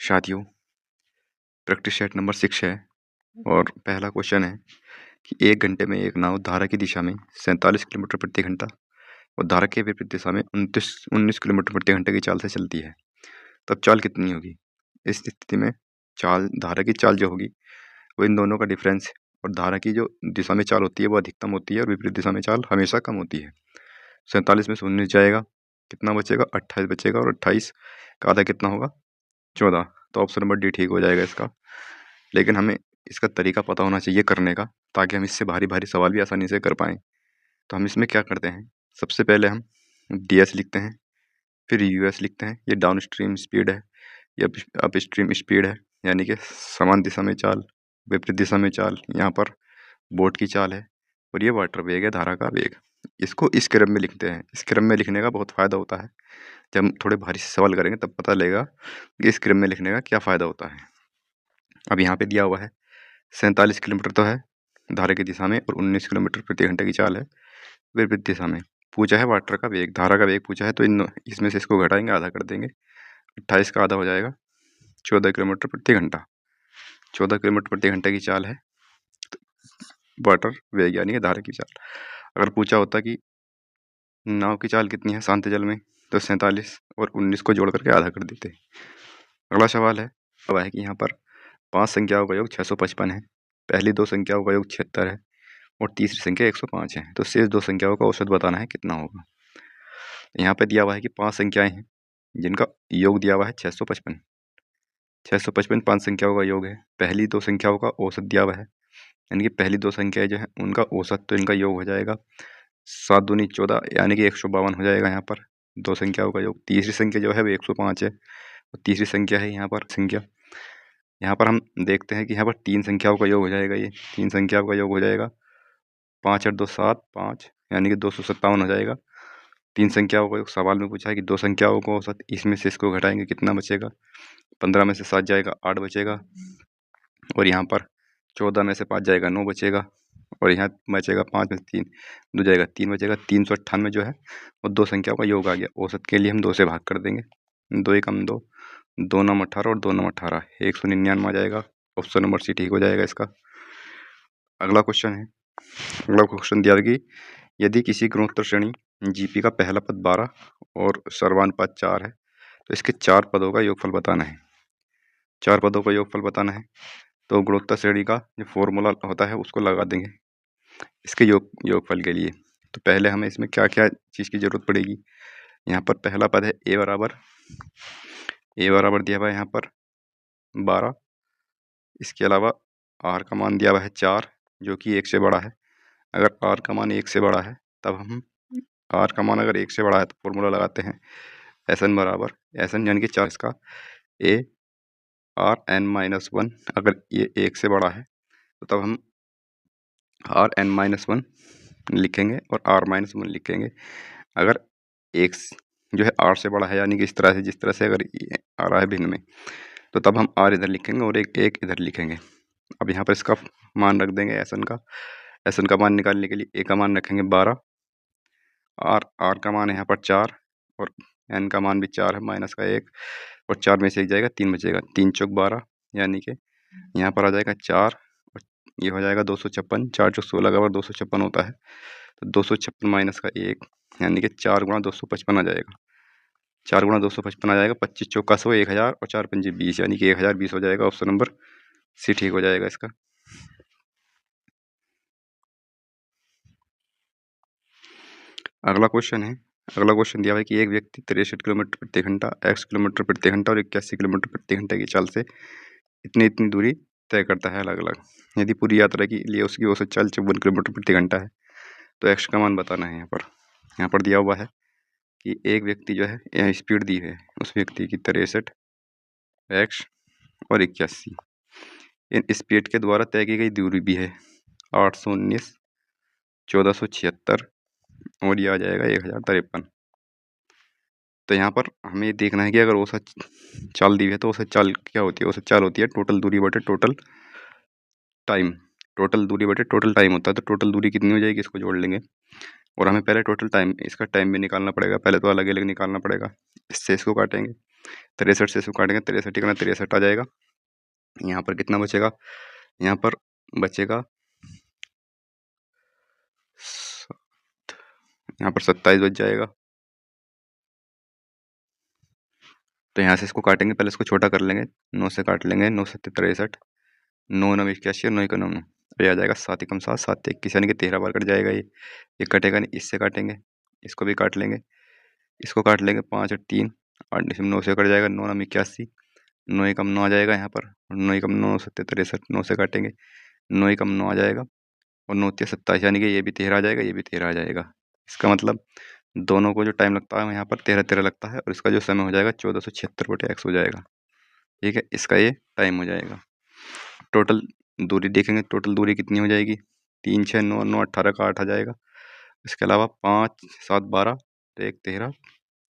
साथियों, practice set number 6 है और पहला क्वेश्चन है कि 1 घंटे में एक नाव धारा की दिशा में 47 किलोमीटर प्रति घंटा और धारा के विपरीत दिशा में 19 किलोमीटर प्रति घंटे की चाल से चलती है। तब चाल कितनी होगी? इस स्थिति में धारा की चाल जो होगी वो इन दोनों का डिफरेंस और धारा की जो दिशा में चाल होती है वो अधिकतम होती है और विपरीत दिशा में चाल हमेशा कम होती है। 47 में से 19 जाएगा, कितना बचेगा? 28 बचेगा और 28 का आधा कितना होगा? 14। तो ऑप्शन नंबर डी ठीक हो जाएगा इसका। लेकिन हमें इसका तरीका पता होना चाहिए करने का, ताकि हम इससे भारी सवाल भी आसानी से कर पाएँ। तो हम इसमें क्या करते हैं, सबसे पहले हम ds लिखते हैं, फिर us लिखते हैं। ये डाउन स्ट्रीम स्पीड है, ये अप स्ट्रीम स्पीड है, यानी कि समान दिशा में चाल, विपरीत दिशा में चाल, यहाँ पर बोट की चाल है, और ये वाटर वेग है, धारा का वेग। इसको इस क्रम में लिखते हैं। इस क्रम में लिखने का बहुत फ़ायदा होता है। जब हम थोड़े भारी से सवाल करेंगे तब पता लगेगा कि इस क्रम में लिखने का क्या फ़ायदा होता है। अब यहाँ पे दिया हुआ है 47 किलोमीटर तो है धारा की दिशा में और 19 किलोमीटर प्रति घंटे की चाल है विपरीत दिशा में। पूछा है वाटर का वेग, धारा का वेग पूछा है, तो इसमें से इसको घटाएंगे, आधा कर देंगे। 28 का आधा हो जाएगा 14 किलोमीटर प्रति घंटा। 14 किलोमीटर प्रति घंटे की चाल है वाटर वेग, यानी कि धारा की चाल। अगर पूछा होता कि नाव की चाल कितनी है शांत जल में, तो 47 और 19 को जोड़ करके आधा कर देते। अगला सवाल है, अब है कि यहाँ पर 5 संख्याओं का योग 655 है, पहली 2 संख्याओं का योग 76 है और तीसरी संख्या 105 है। तो शेष 2 संख्याओं का औसत बताना है, कितना होगा। यहाँ पे दिया हुआ है कि 5 संख्याएं हैं जिनका योग दिया हुआ है 655। 655 5 संख्याओं का योग है। पहली 2 संख्याओं का औसत दिया हुआ है, यानी कि पहली 2 संख्याएं जो है उनका औसत, तो इनका योग हो जाएगा 7 दूनी 14, यानी कि 152 हो जाएगा यहाँ पर 2 संख्याओं का योग। तीसरी संख्या जो है वो 105 है और तीसरी संख्या है यहाँ पर संख्या। यहाँ पर हम देखते हैं कि यहाँ पर 3 संख्याओं का योग हो जाएगा। ये 3 संख्याओं का योग हो जाएगा 5 8 2 7 5, यानी कि 257 हो जाएगा। 3 संख्याओं का योग सवाल में पूछा है कि 2 संख्याओं को औसत, इसमें से इसको घटाएंगे, कितना बचेगा? 15 में से 7 जाएगा 8 बचेगा, और यहाँ पर 14 में से 5 जाएगा 9 बचेगा, और यहाँ बचेगा 5 में से 3 2 जाएगा 3 बचेगा। 398 जो है वो 2 संख्याओं का योग आ गया। औसत के लिए हम 2 से भाग कर देंगे, 2 एकम 2, 2 9 18 और 2 9 18, 199 आ जाएगा। ऑप्शन नंबर सी ठीक हो जाएगा इसका। अगला क्वेश्चन है, अगला क्वेश्चन दिया है कि यदि किसी गुणोत्तर श्रेणी जीपी का पहला पद 12 और सर्वानुपात 4 है, तो इसके 4 पदों का योगफल बताना है। 4 पदों का योगफल बताना है, तो गुणोत्तर श्रेणी का जो फॉर्मूला होता है उसको लगा देंगे इसके योगफल के लिए। तो पहले हमें इसमें क्या क्या चीज़ की ज़रूरत पड़ेगी। यहाँ पर पहला पद है ए बराबर दिया हुआ है यहाँ पर 12। इसके अलावा आर का मान दिया हुआ है 4, जो कि 1 से बड़ा है। अगर आर का मान 1 से बड़ा है, तब हम आर का मान अगर 1 से बड़ा है तो फॉर्मूला लगाते हैं एस एन बराबर एस एन, यानी कि 4 इसका ए आर एन माइनस 1। अगर ये 1 से बड़ा है तो तब हम आर एन माइनस 1 लिखेंगे और आर माइनस 1 लिखेंगे। अगर एक जो है आर से बड़ा है, यानी कि इस तरह से, जिस तरह से अगर आ रहा है भिन्न में, तो तब हम आर इधर लिखेंगे और एक इधर लिखेंगे। अब यहाँ पर इसका मान रख देंगे एस एन का मान निकालने के लिए ए का मान रखेंगे 12, आर का मान है यहाँ पर 4 और एन का मान भी 4 है, माइनस का 1, और 4 में से 1 जाएगा 3 बचेगा, 3 चौक 12, यानी कि यहाँ पर आ जाएगा 4 और ये हो जाएगा 256। 4 चौक 16 का बार 256 होता है, तो 256 माइनस का 1, यानी कि 4 गुणा 255 आ जाएगा। 4 गुणा 255 आ जाएगा 25 चौका 100, 1000 और 4 पंजे 20, यानी कि 1020 हो जाएगा। ऑप्शन नंबर सी ठीक हो जाएगा इसका। अगला क्वेश्चन दिया है कि एक व्यक्ति 63 किलोमीटर प्रति घंटा, x किलोमीटर प्रति घंटा और 81 किलोमीटर प्रति घंटे की चाल से इतनी दूरी तय करता है अलग अलग। यदि पूरी यात्रा के लिए उसकी औसत चाल 54 किलोमीटर प्रति घंटा है, तो x का मान बताना है। यहाँ पर दिया हुआ है कि एक व्यक्ति जो है, यहाँ स्पीड दी है उस व्यक्ति की 63, x और 81। इन स्पीड के द्वारा तय की गई दूरी भी है 819, 1476 और ये आ जाएगा 1053। तो यहाँ पर हमें देखना है कि अगर औसत चाल दी है तो औसत चाल क्या होती है। औसत चाल होती है टोटल दूरी बटे टोटल टाइम। टोटल दूरी बटे टोटल टाइम होता है, तो टोटल दूरी कितनी हो जाएगी, इसको जोड़ लेंगे। और हमें पहले टोटल टाइम, इसका टाइम भी निकालना पड़ेगा। पहले तो अलग अलग निकालना पड़ेगा, इससे इसको काटेंगे 63 से इसको काटेंगे, 63 ही करना, 63 आ जाएगा। यहाँ पर कितना बचेगा, यहाँ पर बचेगा यहाँ पर 27 बच जाएगा। तो यहाँ से इसको काटेंगे, पहले इसको छोटा कर लेंगे, 9 से काट लेंगे, 9 7 63, 9 9 81 और 9 का 9 9, तो ये आ जाएगा 7 एकम 7, 7 21, यानी कि 13 बार कट जाएगा। ये कटेगा नहीं, इससे काटेंगे, इसको भी काट लेंगे, इसको काट लेंगे, 5 और 3 8, इसमें 9 से कट जाएगा, 9 9 81, 9 एकम 9 आ जाएगा यहाँ पर, 9 एकम 9 7 63, 9 से काटेंगे, 9 एकम 9 आ जाएगा और 9 3 27, यानी कि ये भी 13 आ जाएगा, ये भी 13 आ जाएगा। इसका मतलब दोनों को जो टाइम लगता है यहाँ पर 13 13 लगता है, और इसका जो समय हो जाएगा 1476/x हो जाएगा। ठीक है, इसका ये टाइम हो जाएगा। टोटल दूरी देखेंगे, टोटल दूरी कितनी हो जाएगी, 3 6 9 9 18 का 8 आ जाएगा। इसके अलावा 5 7 12 1 13,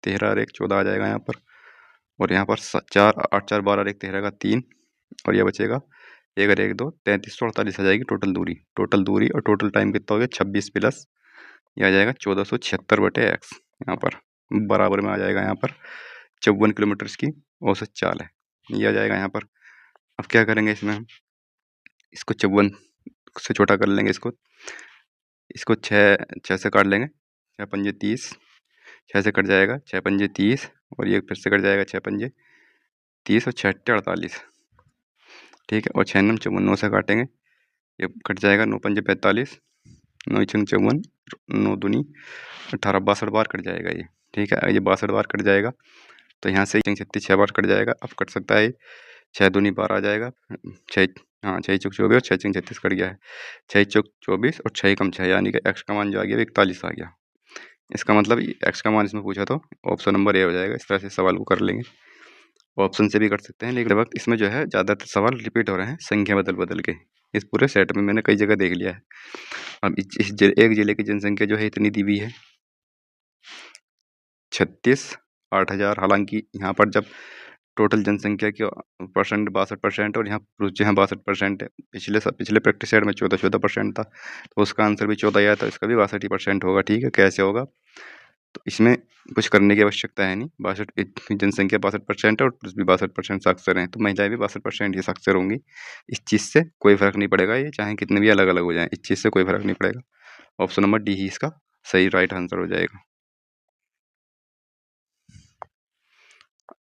13 और 1 14 आ जाएगा यहाँ पर, और यहाँ पर 4 8 4 12 और 1 13 का 3, और यह बचेगा 1 और 1 2 33 48 आ जाएगी टोटल दूरी। टोटल दूरी और टोटल टाइम कितना हो गया, 26 प्लस ये आ जाएगा 1476/x, यहाँ पर बराबर में आ जाएगा। यहाँ पर 54 किलोमीटर की औसत चाल है, ये आ जाएगा यहाँ पर। अब क्या करेंगे, इसमें हम इसको 54 से छोटा कर लेंगे, इसको 6 से काट लेंगे, 6 पंजे 30, 6 से कट जाएगा, 6 पंजे 30, और ये फिर से कट जाएगा, 6 पंजे 30 और 6 अट्ठे 48। ठीक है, और 6 नम 54, 9 से काटेंगे, ये कट जाएगा, 9 पंजे 45, 9 छंग 54, 9 दूनी 18, 62 बार कट जाएगा ये। ठीक है, ये 62 बार कट जाएगा, तो यहाँ से 36 6 बार कट जाएगा। अब कट सकता है 6 दूनी 12 आ जाएगा, 6 हाँ 6 चौक 24 और 6 छंग 36 कट गया है, 6 चौक 24 और 6 कम 6, यानी कि एक्स का मान जो आ गया 41 आ गया। इसका मतलब एक्स का मान इसमें पूछा तो ऑप्शन नंबर ए हो जाएगा। इस तरह से सवाल को कर लेंगे, ऑप्शन से भी कर सकते हैं, लेकिन वक्त इसमें जो है ज़्यादातर सवाल रिपीट हो रहे हैं संख्या बदल बदल के। इस पूरे सेट में मैंने कई जगह देख लिया है। अब एक जिले की जनसंख्या जो है इतनी दी हुई है 36 8000, हालांकि यहाँ पर जब टोटल जनसंख्या के परसेंट 62% और यहाँ पुरुष जो है 62% है। पिछले प्रैक्टिस सेट में 14% था, तो उसका आंसर भी 14 आया, तो इसका भी 62% होगा। ठीक है, कैसे होगा, तो इसमें कुछ करने की आवश्यकता है नहीं। 62 जनसंख्या 62% है और पुरुष भी 62% साक्षर हैं, तो महिलाएं भी 62% ही साक्षर होंगी। इस चीज़ से कोई फर्क नहीं पड़ेगा, ये चाहे कितने भी अलग अलग हो जाएं, इस चीज़ से कोई फर्क नहीं पड़ेगा। ऑप्शन नंबर डी ही इसका सही राइट आंसर हो जाएगा।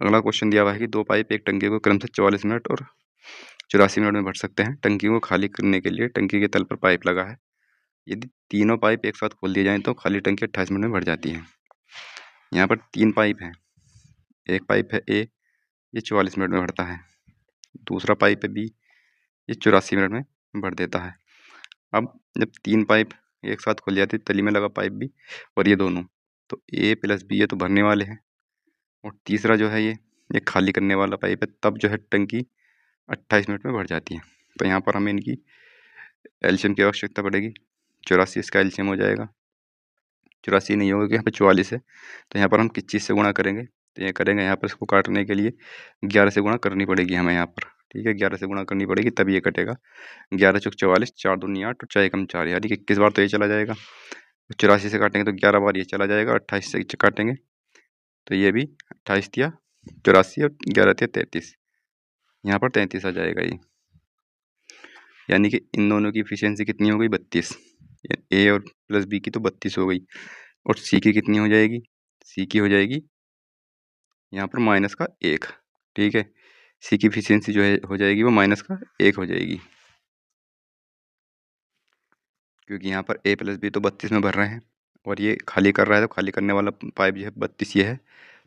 अगला क्वेश्चन दिया हुआ है कि 2 पाइप एक टंकी को क्रमशः 44 मिनट और 84 मिनट में भर सकते हैं। टंकी को खाली करने के लिए टंकी के तल पर पाइप लगा है। यदि तीनों पाइप एक साथ खोल दिए जाएं तो खाली टंकी 28 मिनट में भर जाती है। यहाँ पर 3 पाइप हैं, एक पाइप है ए, ये 44 मिनट में भरता है, दूसरा पाइप है बी, ये 84 मिनट में भर देता है। अब जब 3 पाइप एक साथ खुल जाती है, तली में लगा पाइप भी और ये दोनों, तो ए प्लस बी ये तो भरने वाले हैं, और तीसरा जो है ये खाली करने वाला पाइप है, तब जो है टंकी 28 मिनट में भर जाती है। तो यहाँ पर हमें इनकी एलसीएम की आवश्यकता पड़ेगी। 84 इसका एलसीएम हो जाएगा, 84 नहीं होगा कि यहाँ पर 44 है, तो यहाँ पर हम किस चीज़ से गुणा करेंगे, तो ये करेंगे यहाँ पर इसको काटने के लिए 11 से गुणा करनी पड़ेगी हमें यहाँ पर। ठीक है, 11 से गुणा करनी पड़ेगी तब ये कटेगा। 11 चौक 44, 4 दूनी 8 और 4 एकम 4, यानी कि 21 बार तो ये चला जाएगा। 84 से काटेंगे तो 11 बार ये चला जाएगा, 28 से काटेंगे तो ये भी 28 दिया 84 और 11 दिया 33, यहाँ पर 33 आ जाएगा ये। यानी कि इन दोनों की एफिशिएंसी कितनी हो गई, 32। ए और प्लस बी की तो 32 हो गई, और सी की कितनी हो जाएगी, सी की हो जाएगी यहाँ पर माइनस का 1। ठीक है, सी की एफिशिएंसी जो है हो जाएगी वो माइनस का 1 हो जाएगी, क्योंकि यहाँ पर ए प्लस बी तो 32 में भर रहे हैं और ये खाली कर रहा है, तो खाली करने वाला पाइप जो है 32 ये है।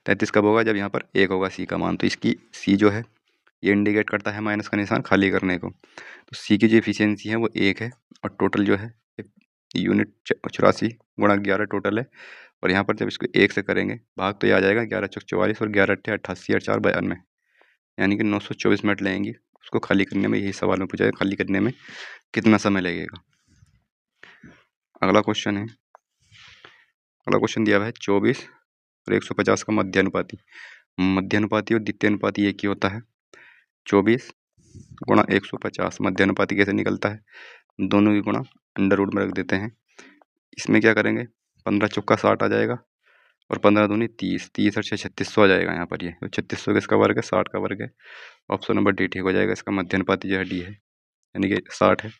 33 कब होगा, जब यहाँ पर 1 होगा सी का मान, तो इसकी सी जो है ये इंडिकेट करता है माइनस का निशान खाली करने को। तो सी की जो एफिशिएंसी है वो 1 है, और टोटल जो है यूनिट 84 गुणा 11 टोटल है, और यहाँ पर जब इसको 1 से करेंगे भाग तो ये आ जाएगा 11 चौक 44 और 11 अट्ठे 88 और 4 92, यानी कि 924 मिनट लगेंगी उसको खाली करने में। यही सवाल में पूछा है, खाली करने में कितना समय लगेगा। अगला क्वेश्चन दिया हुआ है 24 और 150 का मध्यानुपाती और द्वितीय अनुपाती एक ही होता है। 24 गुणा 150 मध्यानुपाती कैसे निकलता है, दोनों की गुणा अंडर रूट में रख देते हैं। इसमें क्या करेंगे, 15 चौका 60 आ जाएगा, और 15 दूनी 30, 30 और 6 3600 आ जाएगा यहाँ पर। ये तो 3600 किसका वर्ग है? 60 का वर्ग है। ऑप्शन नंबर डी ठीक हो जाएगा। इसका मध्यानुपाती जो है डी है, यानी कि 60 है।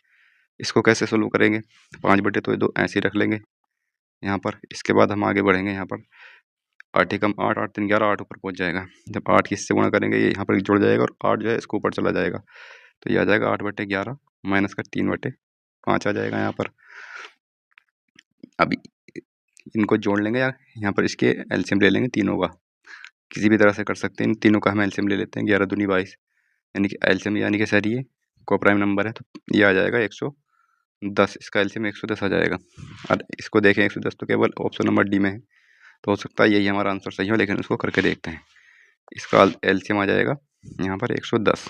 इसको कैसे सोल्व करेंगे? 5/2 तो 2 ऐसे ही रख लेंगे यहाँ पर। इसके बाद हम आगे बढ़ेंगे यहाँ पर। 8 एकम 8, 8 3 11, 8 ऊपर पहुँच जाएगा। जब 8 किससे गुणा करेंगे ये यहाँ पर जुड़ जाएगा और 8 जो है इसको ऊपर चला जाएगा, तो ये आ जाएगा 8/11 माइनस का 3/5 आ जाएगा यहाँ पर। अभी इनको जोड़ लेंगे या यहाँ पर इसके एलसीएम ले लेंगे तीनों का, किसी भी तरह से कर सकते हैं। इन तीनों का हम एलसीएम ले लेते हैं। 11 दूनी 22, यानी कि एलसीएम यानी कि सर ये कोप्राइम नंबर है, तो ये आ जाएगा 110। इसका एलसीएम 110 आ जाएगा। और इसको देखें 110 तो केवल ऑप्शन नंबर डी में है, तो हो सकता है यही हमारा आंसर सही हो, लेकिन उसको करके देखते हैं। इसका एलसीएम आ जाएगा यहाँ पर 110।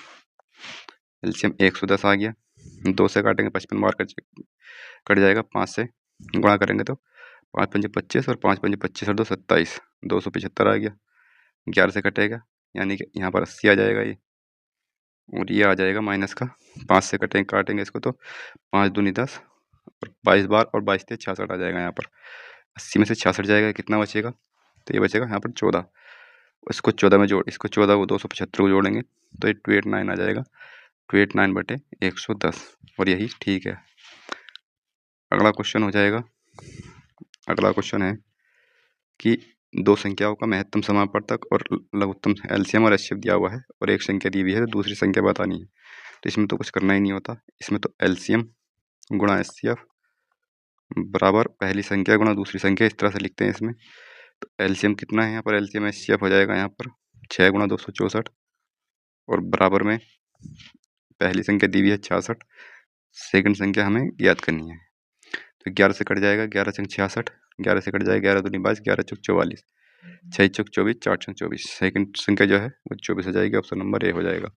एलसीएम 110 आ गया। 2 से काटेंगे 55 बार कट जाएगा। 5 से गुणा करेंगे तो 5 पंजे 25 और 5 पंजे 25 और 2 27, 275 आ गया। 11 से कटेगा, यानी कि यहाँ पर 80 आ जाएगा ये, और ये आ जाएगा माइनस का। 5 से काटेंगे इसको तो 5 दूनी 10 और 22 बार और 22 से 66 आ जाएगा यहाँ पर। 80 में से 66 जाएगा, कितना बचेगा? तो ये बचेगा यहाँ पर 14। इसको 14 में जोड़, इसको 14 को 275 को जोड़ेंगे तो ये 289 आ जाएगा। 289/110, और यही ठीक है। अगला क्वेश्चन हो जाएगा। अगला क्वेश्चन है कि दो संख्याओं का महत्तम समापवर्तक और लघुत्तम एलसीएम और एचसीएफ दिया हुआ है, और एक संख्या दी हुई है तो दूसरी संख्या बतानी है। तो इसमें तो कुछ करना ही नहीं होता। इसमें तो एलसीएम गुणा एचसीएफ बराबर पहली संख्या गुणा दूसरी संख्या, इस तरह से लिखते हैं इसमें। तो एलसीएम कितना है यहाँ पर? एलसीएम एचसीएफ हो जाएगा यहाँ पर 6 गुणा 264, और बराबर में पहली संख्या दी हुई है 66, सेकंड संख्या हमें याद करनी है। तो 11 से कट जाएगा, 11 छंग 66, 11 से कट जाएगा 11 दूनी 22, 11 चौक 44, 6 चौक 24, 4 छंग 24, सेकंड संख्या जो है वो 24 हो जाएगी। ऑप्शन नंबर ए हो जाएगा।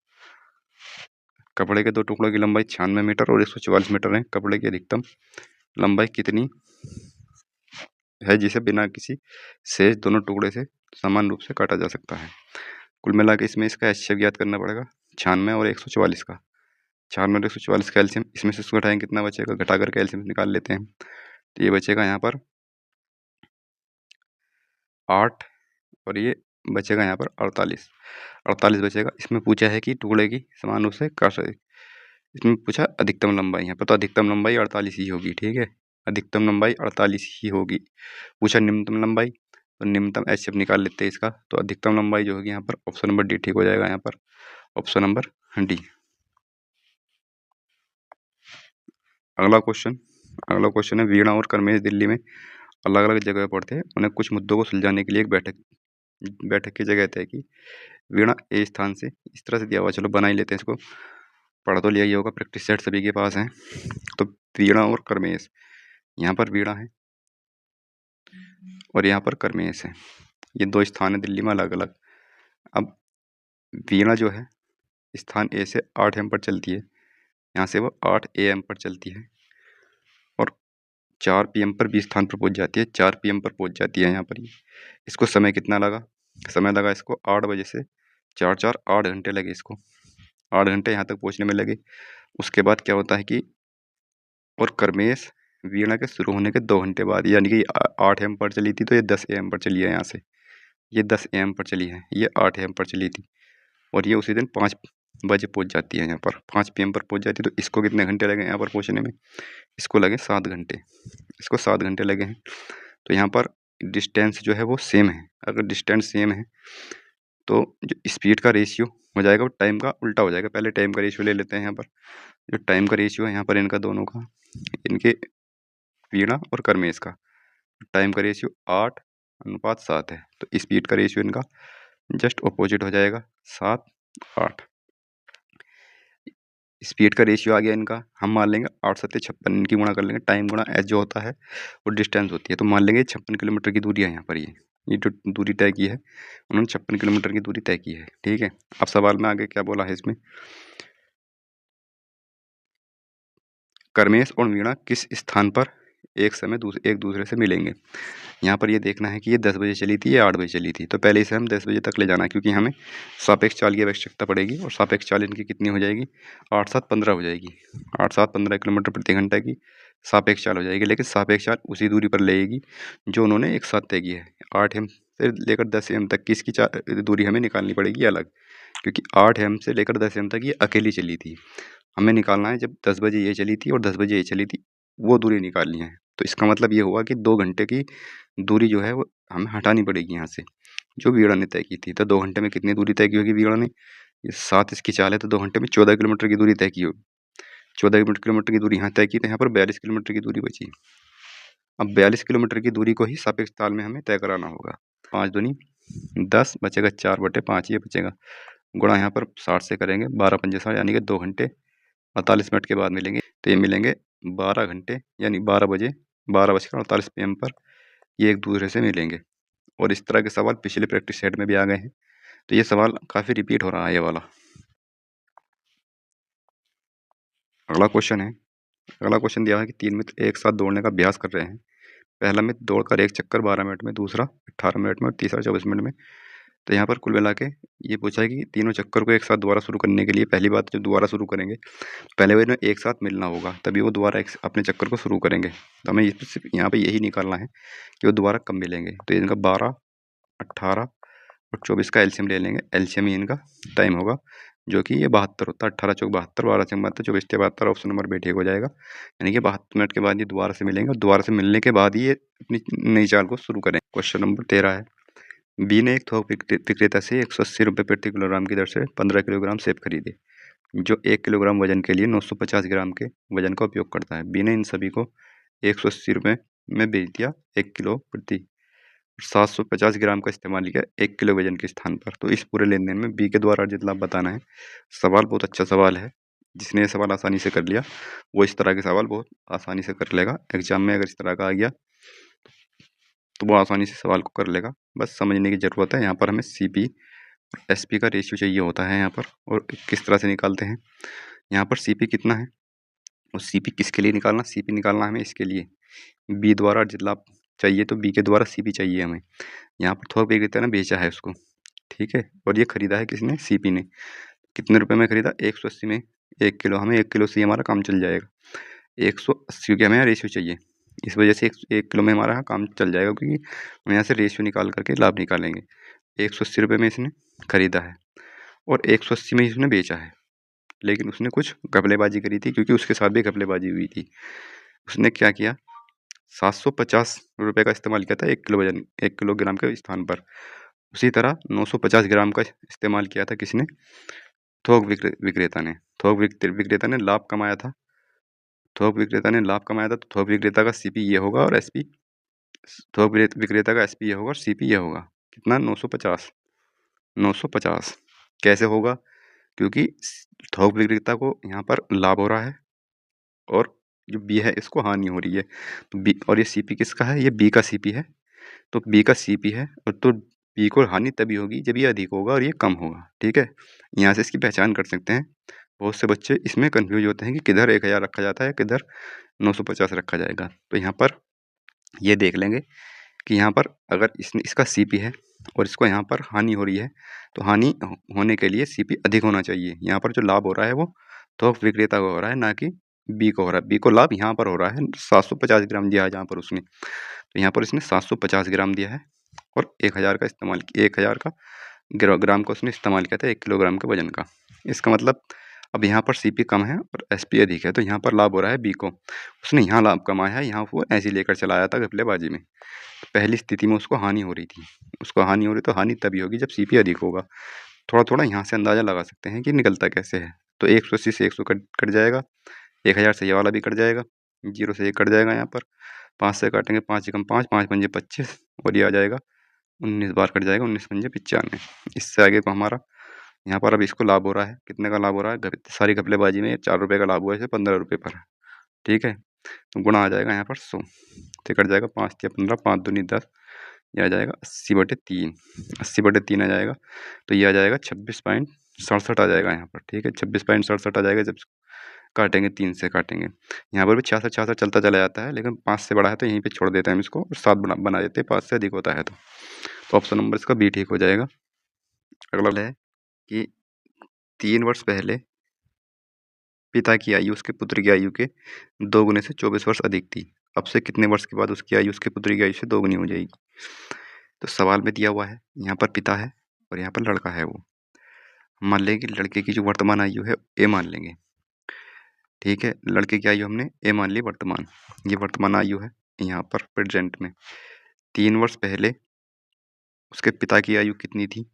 कपड़े के दो टुकड़ों की लंबाई 96 मीटर और 144 मीटर है। कपड़े की अधिकतम लंबाई कितनी है जिसे बिना किसी शेष दोनों टुकड़े से समान रूप से काटा जा सकता है? कुल मिला के इसमें इसका एचसीएफ ज्ञात करना पड़ेगा। 96 और 144 का, 96 और 144 का एलसीएम, इसमें से इसको घटाएंगे कितना बचेगा? घटा करके एलसीएम निकाल लेते हैं। तो ये बचेगा यहाँ पर 8, और ये बचेगा यहाँ पर 48 बचेगा। इसमें पूछा है कि टुकड़े की समान रूप से काट, इसमें पूछा अधिकतम लंबाई, यहाँ पर तो अधिकतम लंबाई 48 ही होगी। ठीक है, अधिकतम लंबाई 48 ही होगी। पूछा निम्नतम लंबाई, तो निम्नतम एचसीएफ निकाल लेते हैं इसका। तो अधिकतम लंबाई जो होगी यहाँ पर ऑप्शन नंबर डी ठीक हो जाएगा यहाँ पर। Option number D. अगला क्वेश्चन है वीणा और कर्मेश दिल्ली में अलग अलग जगह पढ़ते हैं। उन्हें कुछ मुद्दों को सुलझाने के लिए एक बैठक की जगह तय की। वीणा ए स्थान से, इस तरह से दिया हुआ, चलो बना ही लेते हैं इसको। पढ़ा तो लिया ही होगा, प्रैक्टिस सेट सभी के पास है। तो वीणा और कर्मेश, यहाँ पर वीणा है और यहाँ पर कर्मेश है। ये दो स्थान है दिल्ली में अलग अलग। अब वीणा जो है स्थान ए से 8 एम पर चलती है, यहाँ से वो 8 AM पर चलती है, और 4 PM पर भी स्थान पर पहुँच जाती है। 4 PM पर पहुँच जाती है यहाँ पर। इसको समय कितना लगा? समय लगा इसको 8 बजे से 4 8 घंटे लगे इसको। 8 घंटे यहाँ तक पहुँचने में लगे। उसके बाद क्या होता है कि, और कर्मेश वीणा के शुरू होने के 2 घंटे बाद, यानी कि 8 AM पर चली थी तो ये 10 AM पर चली है। यहाँ से ये 10 AM पर चली है, ये 8 AM पर चली थी, और ये उसी दिन 5 बजे पहुँच जाती है यहाँ पर। 5 PM पर पहुँच जाती है। तो इसको कितने घंटे लगे यहाँ पर पहुँचने में? इसको लगे 7 घंटे। इसको 7 घंटे लगे हैं। तो यहाँ पर डिस्टेंस जो है वो सेम है। अगर डिस्टेंस सेम है तो जो स्पीड का रेशियो हो जाएगा वो टाइम का उल्टा हो जाएगा। पहले टाइम का रेशियो ले लेते हैं यहाँ पर। जो टाइम का रेशियो है यहाँ पर इनका दोनों का, इनके वीणा और कर्मेश का टाइम का रेशियो 8:7 है। तो स्पीड का रेशियो इनका जस्ट अपोजिट हो जाएगा, 7 8। स्पीड का रेशियो आ गया इनका। हम मान लेंगे 8 7 56, इनकी गुणा कर लेंगे। टाइम गुणा एच जो होता है वो डिस्टेंस होती है। तो मान लेंगे 56 किलोमीटर की दूरी है यहाँ पर। ये जो दूरी तय की है उन्होंने 56 किलोमीटर की दूरी तय की है। ठीक है, अब सवाल में आगे क्या बोला है इसमें, कर्मेश और वीणा किस स्थान पर एक समय एक दूसरे से मिलेंगे? यहाँ पर ये देखना है कि ये 10 बजे चली थी, ये 8 बजे चली थी। तो पहले इसे हम 10 बजे तक ले जाना है, क्योंकि हमें सापेक्ष चाल की आवश्यकता पड़ेगी। और सापेक्ष चाल इनकी कितनी हो जाएगी? 8 7 15 हो जाएगी। 8 7 15 किलोमीटर प्रति घंटा की सापेक्ष चाल हो जाएगी, लेकिन सापेक्ष चाल उसी दूरी पर लगेगी जो उन्होंने एक साथ तय की है। 8 एम से लेकर 10 एम तक की इसकी दूरी हमें निकालनी पड़ेगी अलग, क्योंकि 8 एम से लेकर 10 एम तक ये अकेली चली थी। हमें निकालना है जब 10 बजे ये चली थी और 10 बजे ये चली थी, वो दूरी निकालनी है। तो इसका मतलब ये हुआ कि 2 घंटे की दूरी जो है वो हमें हटानी पड़ेगी यहाँ से, जो वीणा ने तय की थी। तो 2 घंटे में कितनी दूरी तय की होगी वीणा ने? ये 7 इसकी चाल है, तो 2 घंटे में 14 किलोमीटर की दूरी तय की होगी। 14 किलोमीटर की दूरी यहाँ तय की, तो यहाँ पर 42 किलोमीटर की दूरी बची। अब 42 किलोमीटर की दूरी को ही सापेक्ष ताल में हमें तय कराना होगा। 5 दूनी 10 बचेगा, 4/5 ये बचेगा, गुणा यहाँ पर 60 से करेंगे, 12 पंजे 60, यानी कि 2 घंटे 48 मिनट के बाद मिलेंगे। तो ये मिलेंगे 12 घंटे, यानी 12 बजे 12:48 PM पर ये एक दूसरे से मिलेंगे। और इस तरह के सवाल पिछले प्रैक्टिस सेट में भी आ गए हैं, तो ये सवाल काफ़ी रिपीट हो रहा है ये वाला। अगला क्वेश्चन है, अगला क्वेश्चन दिया है कि 3 मित्र एक साथ दौड़ने का अभ्यास कर रहे हैं। पहला मित्र दौड़कर एक चक्कर 12 मिनट में, दूसरा 18 मिनट में और तीसरा 24 मिनट में। तो यहाँ पर कुल मिला के ये पूछा है कि तीनों चक्कर को एक साथ दोबारा शुरू करने के लिए, पहली बात जब दोबारा शुरू करेंगे पहले वो इन्हें एक साथ मिलना होगा, तभी वो दोबारा अपने चक्कर को शुरू करेंगे। तो हमें यहाँ पे यही निकालना है कि वो दोबारा कब मिलेंगे। तो इनका 12, 18 और 24 का एलसीएम ले लेंगे। एलसीएम ही इनका टाइम होगा, जो कि ये 72 होता है। 18 चौक 72, 12 चौक 72, 24 से 72, ऑप्शन नंबर बी ठीक हो जाएगा। यानी कि 72 मिनट के बाद ये दोबारा से मिलेंगे और दोबारा से मिलने के बाद ही ये अपनी नई चाल को शुरू करें। क्वेश्चन नंबर 13 है, बी ने एक थोक विक्रेता से 180 रुपये प्रति किलोग्राम की दर से 15 किलोग्राम सेब खरीदे, जो 1 किलोग्राम वजन के लिए 950 ग्राम के वजन का उपयोग करता है। बी ने इन सभी को 180 रुपये में बेच दिया 1 किलो प्रति, 750 ग्राम का इस्तेमाल किया 1 किलो वजन के स्थान पर। तो इस पूरे लेन देन में बी के द्वारा अर्जित लाभ बताना है। सवाल बहुत अच्छा सवाल है, जिसने ये सवाल आसानी से कर लिया वो इस तरह के सवाल बहुत आसानी से कर लेगा। एग्जाम में अगर इस तरह का आ गया तो वो आसानी से सवाल को कर लेगा, बस समझने की ज़रूरत है। यहाँ पर हमें CP और SP का रेशियो चाहिए होता है यहाँ पर, और किस तरह से निकालते हैं। यहाँ पर CP कितना है और CP किसके लिए निकालना, CP निकालना हमें इसके लिए बी द्वारा अर्जित लाभ चाहिए, तो बी के द्वारा CP चाहिए हमें। यहाँ पर थोक विक्रेता ने बेचा है उसको, ठीक है, और ये खरीदा है किसने, CP ने। कितने रुपए में खरीदा, 180 में 1 किलो। हमें 1 किलो से ही हमारा काम चल जाएगा। 180 के हमें रेशियो चाहिए, इस वजह से 1 किलो में हमारा काम चल जाएगा, क्योंकि हम यहाँ से रेशियो निकाल करके लाभ निकालेंगे। 180 रुपये में इसने खरीदा है और 180 में इसने बेचा है, लेकिन उसने कुछ घपलेबाजी करी थी, क्योंकि उसके साथ भी घपलेबाजी हुई थी। उसने क्या किया, 750 रुपये का इस्तेमाल किया था 1 किलो वजन 1 किलोग्राम के स्थान पर। उसी तरह 950 ग्राम का इस्तेमाल किया था किसने, थोक विक्रेता ने। थोक विक्रेता ने लाभ कमाया था, थोक विक्रेता ने लाभ कमाया था, तो थोक विक्रेता का CP ये होगा और SP, थोक विक्रेता का SP ये होगा और CP ये होगा। कितना, 950। 950 कैसे होगा, क्योंकि थोक विक्रेता को यहाँ पर लाभ हो रहा है और जो बी है इसको हानि हो रही है। तो बी, और ये CP किसका है, ये बी का CP है। तो बी का CP है, और तो बी को हानि तभी होगी जब ये अधिक होगा और ये कम होगा, ठीक है। यहाँ से इसकी पहचान कर सकते हैं। बहुत से बच्चे इसमें कन्फ्यूज होते हैं कि किधर 1000 रखा जाता है, किधर 950 रखा जाएगा। तो यहाँ पर ये देख लेंगे कि यहाँ पर अगर इसका CP है और इसको यहाँ पर हानि हो रही है, तो हानि होने के लिए CP अधिक होना चाहिए। यहाँ पर जो लाभ हो रहा है वो थोक विक्रेता को हो रहा है, ना कि बी को हो रहा है। बी को लाभ यहाँ पर हो रहा है, 750 ग्राम दिया है जहाँ पर उसने, तो यहाँ पर इसने 750 ग्राम दिया है और 1000 का इस्तेमाल, 1000 का ग्राम का उसने इस्तेमाल किया था 1 किलोग्राम के वजन का। इसका मतलब अब यहाँ पर CP कम है और SP अधिक है, तो यहाँ पर लाभ हो रहा है बी को। उसने यहाँ लाभ कमाया है, यहाँ वो ऐसे ही लेकर चला आया था घपलेबाजी में। पहली स्थिति में उसको हानि हो रही थी, उसको हानि हो रही, तो हानि तभी होगी जब CP अधिक होगा। थोड़ा थोड़ा यहाँ से अंदाज़ा लगा सकते हैं कि निकलता कैसे है। तो 180 से 100 कट जाएगा, 1000 से ये वाला भी कट जाएगा, 0 से 1 कट जाएगा यहाँ पर, 5 से काटेंगे 5 एकम 5, 5 पंजे 25 और ये आ जाएगा 19 बार कट जाएगा, 19 पंजे 95। इससे आगे को हमारा यहाँ पर अब इसको लाभ हो रहा है, कितने का लाभ हो रहा है, सारी घपलेबाजी में 4 रुपये का लाभ हुआ है, इसे 15 रुपये पर, ठीक है। तो गुणा आ जाएगा यहाँ पर 100 से कट जाएगा, 5 या 15, 5 दूनी 10, ये आ जाएगा 80/3, 80/3 आ जाएगा। तो ये आ जाएगा 26.67 आ जाएगा यहाँ पर, ठीक है, 26.67 आ जाएगा जब काटेंगे, 3 से काटेंगे। यहाँ पर भी 66 66 चलता चला जाता है, लेकिन 5 से बड़ा है तो यहीं पे छोड़ देते हैं हम इसको और 7 बना देते हैं, 5 से अधिक होता है तो ऑप्शन नंबर इसका बी ठीक हो जाएगा। अगला है कि 3 वर्ष पहले पिता की आयु उसके पुत्र की आयु के 2 गुने से 24 वर्ष अधिक थी। अब से कितने वर्ष के बाद उसकी आयु उसके पुत्र की आयु से 2 गुनी हो जाएगी? तो सवाल में दिया हुआ है, यहाँ पर पिता है और यहाँ पर लड़का है। वो मान लेंगे लड़के की जो वर्तमान आयु है ए मान लेंगे, ठीक है। लड़के की आयु हमने ए मान ली वर्तमान, ये वर्तमान आयु है यहाँ पर प्रेजेंट में। 3 वर्ष पहले उसके पिता की आयु कितनी थी?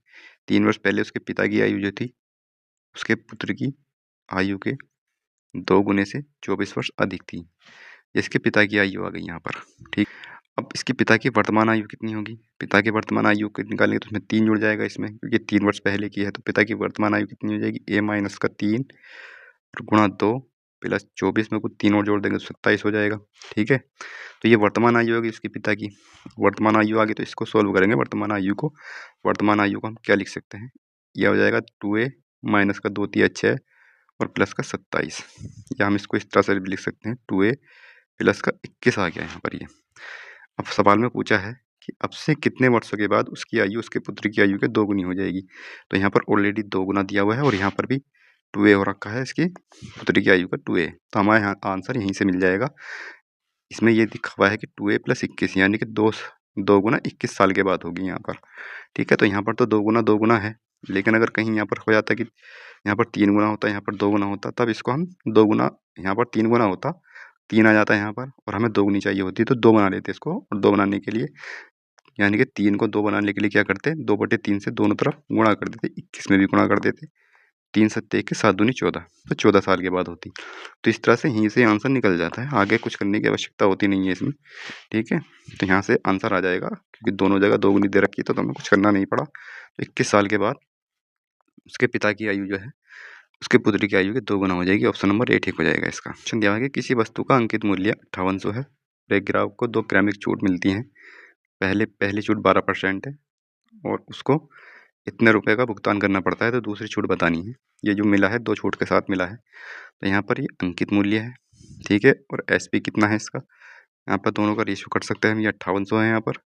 3 वर्ष पहले उसके पिता की आयु जो थी उसके पुत्र की आयु के 2 गुने से 24 वर्ष अधिक थी। इसके पिता की आयु आ गई यहाँ पर, ठीक। अब इसके पिता की वर्तमान आयु कितनी होगी? पिता की वर्तमान आयु को निकालेंगे तो उसमें 3 जुड़ जाएगा इसमें, क्योंकि 3 वर्ष पहले की है। तो पिता की वर्तमान आयु कितनी हो जाएगी? ए माइनस का 3 और गुणा 2 प्लस 24 में कुछ 3 और जोड़ देंगे तो 27 हो जाएगा, ठीक है। तो ये वर्तमान आयु होगी इसके पिता की। वर्तमान आयु आ गई तो इसको सोल्व करेंगे वर्तमान आयु को। वर्तमान आयु को हम क्या लिख सकते हैं? यह हो जाएगा 2a माइनस का 2 तिया 6 और प्लस का 27, या हम इसको इस तरह से भी लिख सकते हैं 2a प्लस का 21 आ गया यहाँ पर ये। अब सवाल में पूछा है कि अब से कितने वर्षों के बाद उसकी आयु उसके पुत्र की आयु के 2 गुनी हो जाएगी। तो यहाँ पर ऑलरेडी 2 गुना दिया हुआ है और यहाँ पर भी 2a हो रखा है इसकी पुत्री की आयु का 2a, तो हमारे यहाँ आंसर यहीं से मिल जाएगा। इसमें ये दिखा हुआ है कि 2a प्लस 21 यानी कि 2 गुना 21 साल के बाद होगी यहाँ पर, ठीक है। तो यहाँ पर तो 2 गुना है, लेकिन अगर कहीं यहाँ पर हो जाता कि यहाँ पर 3 गुना होता, यहाँ पर 2 गुना होता, तब इसको हम 2 गुना, यहाँ पर 3 गुना होता, 3 आ जाता है यहाँ पर, और हमें 2 गुनी चाहिए होती तो 2 बना लेते इसको। और 2 बनाने के लिए यानी कि 3 को 2 बनाने के लिए क्या करते, 2/3 से दोनों तरफ गुणा कर देते, 21 में भी गुणा कर देते। 3 सत्ते 21 7 दूनी 14, तो 14 साल के बाद होती। तो इस तरह से यहीं से आंसर निकल जाता है, आगे कुछ करने की आवश्यकता होती नहीं है इसमें, ठीक है। तो यहाँ से आंसर आ जाएगा, क्योंकि दोनों जगह 2 गुनी दे रखी है तो हमें कुछ करना नहीं पड़ा। तो 21 साल के बाद उसके पिता की आयु जो है उसके पुत्र की आयु के 2 गुना हो जाएगी। ऑप्शन नंबर ए ठीक हो जाएगा इसका। ऑप्शन दिया हुआ है कि किसी वस्तु का अंकित मूल्य 5800 है और एक ग्राहक को 2 क्रमिक छूट मिलती है। पहली छूट 12% है और उसको इतने रुपए का भुगतान करना पड़ता है, तो दूसरी छूट बतानी है। ये जो मिला है 2 छूट के साथ मिला है, तो यहाँ पर ये अंकित मूल्य है, ठीक है। और एसपी कितना है इसका, यहाँ पर दोनों का रेशियो कर सकते हैं हम। ये 5800 है यहाँ पर,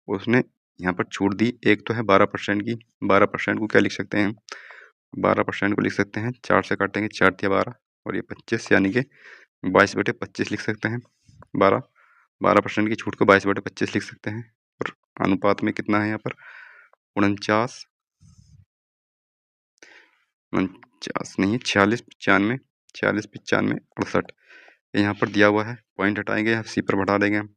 उसने यहाँ पर छूट दी। एक तो है 12% की, 12% को क्या लिख सकते हैं हम? 12% को लिख सकते हैं 4 से काटेंगे 4 तिया 12 और ये 25 यानी कि 22/25 लिख सकते हैं। 12% की छूट को 22/25 लिख सकते हैं। और अनुपात में कितना है यहाँ पर? 49 नहीं, 46 95 46 95 68। यहाँ पर दिया हुआ है, पॉइंट हटाएंगे, यहाँ सी पर बढ़ा देंगे हम।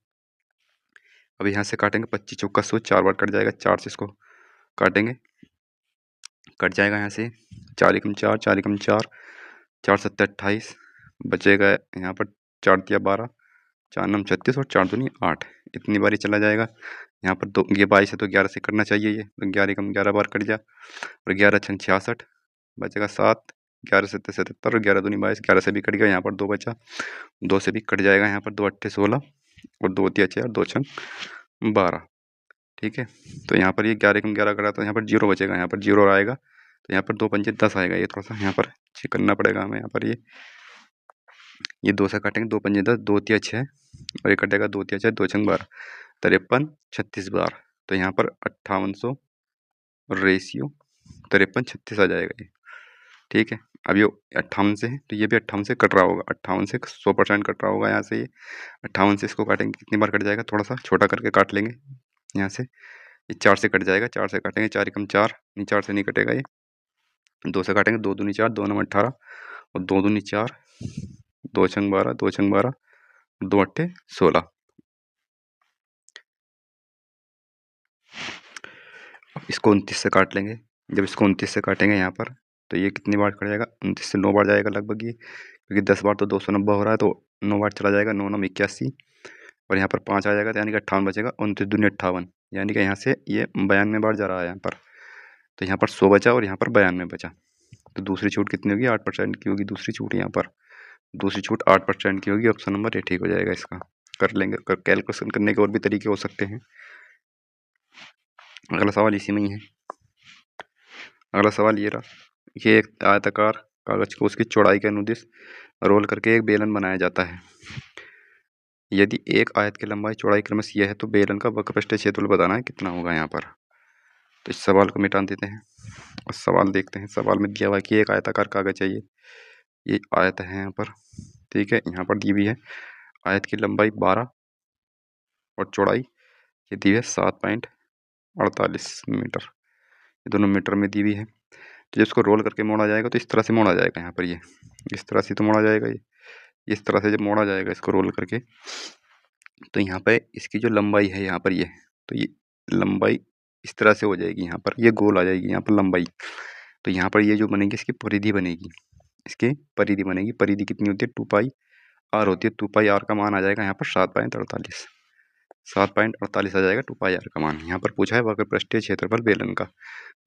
अब यहाँ से काटेंगे 25 चौका 100, 4 बार कट जाएगा, 4 से इसको काटेंगे, कट जाएगा यहाँ से 4 एकम 4 4 एकम 4 4 सत्ते 28, बचेगा यहाँ पर 4 तिया 12 4 नम 36 और 4 दूनी 8, इतनी बारी चला जाएगा। यहाँ पर 2 ये 22 है तो 11 से करना चाहिए, ये तो 11 एकम 11 बार कट जा, और 11 छन 66, बचेगा 7, 11 सत्ते 77 और 11 दूनी 22, 11 से भी कट गया, यहाँ पर 2 बचा, 2 से भी कट जाएगा, यहाँ पर 2 अट्ठे 16 और 2 तिया 6 2 छन 12, ठीक है। तो यहाँ पर ये 11 एकम 11 करा तो यहाँ पर 0 बचेगा, यहाँ पर 0 आएगा, तो यहाँ पर 2 पंजे 10 आएगा। ये थोड़ा सा यहाँ पर चेक करना पड़ेगा हमें। यहाँ पर ये 2 से काटेंगे, 2 पंजे 10 2 तिया 6 और ये कटेगा 2 तिया 6 2 छंग 12 53 36 बार, तो यहाँ पर 5800 रेशियो 53 36 आ जाएगा ये, ठीक है। अब ये 58 से है तो ये भी 58 से कट रहा होगा, 58 से 100% कट रहा होगा। यहाँ से ये 58 से इसको काटेंगे, कितनी बार कट जाएगा, थोड़ा सा छोटा करके काट लेंगे। यहाँ से ये 4 से कट जाएगा, 4 से काटेंगे 4 एकम 4, नहीं 4 से नहीं कटेगा ये, 2 से काटेंगे 2 दूनी 4 2 नम 18 और 2 दूनी 4 2 छंग 12 2 छंग 12 2 अट्ठे 16। इसको 29 से काट लेंगे, जब इसको 29 से काटेंगे यहाँ पर तो ये कितनी बार कट जाएगा, 29 से 9 बार जाएगा लगभग ये, क्योंकि 10 बार तो 290 हो रहा है, तो 9 बार चला जाएगा, 9 9 81 और यहाँ पर 5 आ जाएगा, तो यानी कि 58 बचेगा। 29 दूनी 58 यानी कि यहाँ से ये 92 बार जा रहा है यहाँ पर, तो यहाँ पर 100 बचा और यहाँ पर 92 बचा। तो दूसरी छूट कितनी होगी? 8% की होगी दूसरी छूट, यहाँ पर दूसरी छूट 8% की होगी। ऑप्शन नंबर ए ठीक हो जाएगा इसका। कर लेंगे, कैलकुलेशन करने के और भी तरीके हो सकते हैं। अगला सवाल इसी में ही है। अगला सवाल ये रहा, ये एक आयताकार कागज को उसकी चौड़ाई के अनुदिश रोल करके एक बेलन बनाया जाता है। यदि एक आयत की लंबाई चौड़ाई क्रमश यह है तो बेलन का वक्रपृष्ठीय क्षेत्रफल बताना है, कितना होगा यहाँ पर। तो इस सवाल को मिटा देते हैं और सवाल देखते हैं। सवाल में दिया हुआ है कि एक आयताकार कागज चाहिए, ये आयत है यहाँ पर, ठीक है। यहाँ पर दी हुई है आयत की लंबाई 12 और चौड़ाई ये दी हुई है 7.48 मीटर, ये दोनों मीटर में दी हुई है। तो इसको रोल करके मोड़ा जाएगा तो इस तरह से मोड़ा जाएगा। यहाँ पर ये इस तरह से तो मोड़ा जाएगा, ये इस तरह से जब मोड़ा जाएगा इसको रोल करके, तो यहाँ पे इसकी जो लंबाई है यहाँ पर ये, तो ये लंबाई इस तरह से हो जाएगी। यहाँ पर ये गोल आ जाएगी यहाँ पर लंबाई। तो यहाँ पर ये जो बनेगी इसकी परिधि बनेगी, इसकी परिधि बनेगी। परिधि कितनी होती है? 2πr होती है। 2πr का मान आ जाएगा यहाँ पर 7.48, 7.48 आ जाएगा 2πr का मान। यहाँ पर पूछा है वक्रपृष्ठीय क्षेत्रफल बेलन का।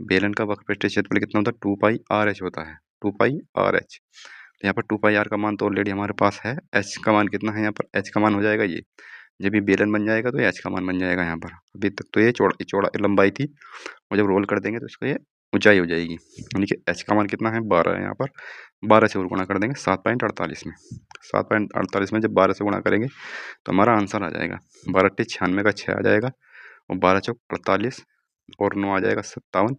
बेलन का वक्रपृष्ठीय क्षेत्रफल कितना होता है? 2πrh होता है, 2πrh। तो यहाँ पर 2πr का मान तो ऑलरेडी हमारे पास है। h का मान कितना है? यहाँ पर h का मान हो जाएगा ये, जब ये बेलन बन जाएगा तो ये h का मान बन जाएगा यहाँ पर। अभी तक तो ये चौड़ा लंबाई थी, और जब रोल कर देंगे तो इसको ये ऊंचाई हो जाएगी। यानी कि h का मान कितना है? 12 है। यहाँ पर 12 से और गुणा कर देंगे 7.48 में। 7.48 में जब 12 से गुणा करेंगे तो हमारा आंसर आ जाएगा 12 96 का 6 आ जाएगा, और 12 चौक 48 और 9 आ जाएगा 57,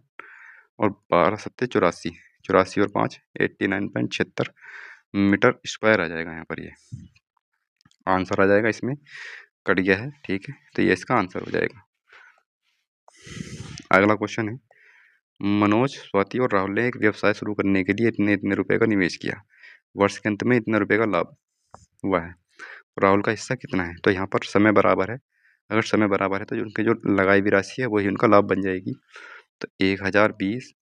और 12 सत्ते 84, 84 और 5 89.76 मीटर स्क्वायर आ जाएगा। यहाँ पर ये आंसर आ जाएगा, इसमें कट गया है, ठीक है। तो ये इसका आंसर हो जाएगा। अगला क्वेश्चन है, मनोज, स्वाति और राहुल ने एक व्यवसाय शुरू करने के लिए इतने इतने रुपए का निवेश किया, वर्ष के अंत में इतने रुपए का लाभ हुआ है, राहुल का हिस्सा कितना है? तो यहाँ पर समय बराबर है। अगर समय बराबर है तो उनके जो लगाई हुई राशि है वही उनका लाभ बन जाएगी। तो 1020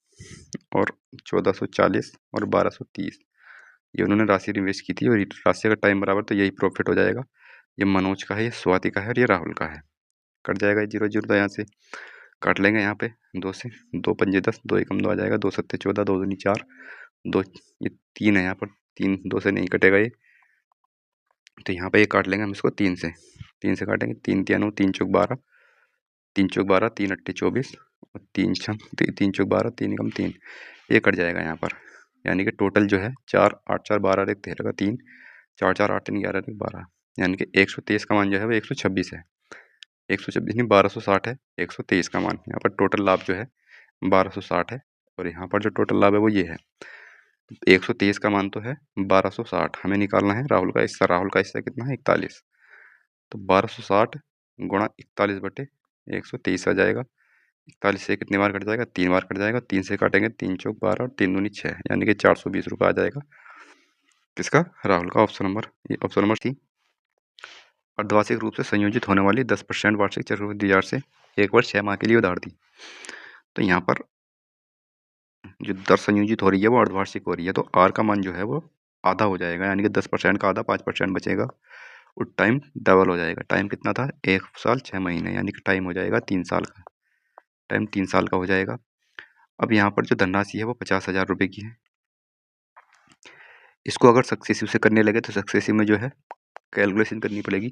और 1440 और 1230 ये उन्होंने राशि निवेश की थी, और राशि का टाइम बराबर तो यही प्रॉफिट हो जाएगा। ये मनोज का है, ये स्वाति का है और ये राहुल का है। कट जाएगा 0 0, तो यहाँ से काट लेंगे। यहाँ पे 2 से 2 पंजे 10, 2 एकम 2 आ जाएगा, 2 सत्ते 14, 2 दूनी 4, 2 ये 3 है। यहाँ पर 3 2 से नहीं कटेगा ये, तो यहाँ पे ये काट लेंगे हम इसको 3 से काटेंगे। 3 3 9, 3 चौक 12, 3 चौक 12, 3 अट्ठे 24 और 3 चौक 12, 3 एकम 3, ये कट जाएगा यहाँ पर। यानी कि टोटल जो है 4 8 4 12 एक 13 का 3, 4 4 8 3 11 12, यानी कि 123 का मान जो है वो 126 है। 126 नहीं 1260 है 123 का मान। यहाँ पर टोटल लाभ जो है 1260 है, और यहाँ पर जो टोटल लाभ है वो ये है। 123 का मान तो है, 1260 हमें निकालना है राहुल का हिस्सा। राहुल का हिस्सा कितना है? 41। तो 1260 गुणा 41 बटे 123 आ जाएगा। 41 से कितनी बार कट जाएगा? 3 बार कट जाएगा। 3 से काटेंगे 3 चौक 12 और 3 दूनी 6, यानी कि 420 रुपये आ जाएगा। किसका? राहुल का। ऑप्शन नंबर, ये ऑप्शन नंबर थी। अर्धवार्षिक रूप से संयोजित होने वाली 10% वार्षिक चक्रवृद्धि ब्याज से एक वर्ष 6 माह के लिए उधार दी। तो यहाँ पर जो दर संयोजित हो रही है वो अर्धवार्षिक हो रही है, तो आर का मान जो है वो आधा हो जाएगा, यानी कि 10% का आधा 5% बचेगा, और टाइम डबल हो जाएगा। टाइम कितना था? 1 साल 6 महीने, यानी कि टाइम हो जाएगा 3 साल का। टाइम 3 साल का हो जाएगा। अब यहाँ पर जो धनराशि है वो 50,000 रुपये की है। इसको अगर सक्सेसिव से करने लगे तो सक्सेसिव में जो है कैलकुलेशन करनी पड़ेगी,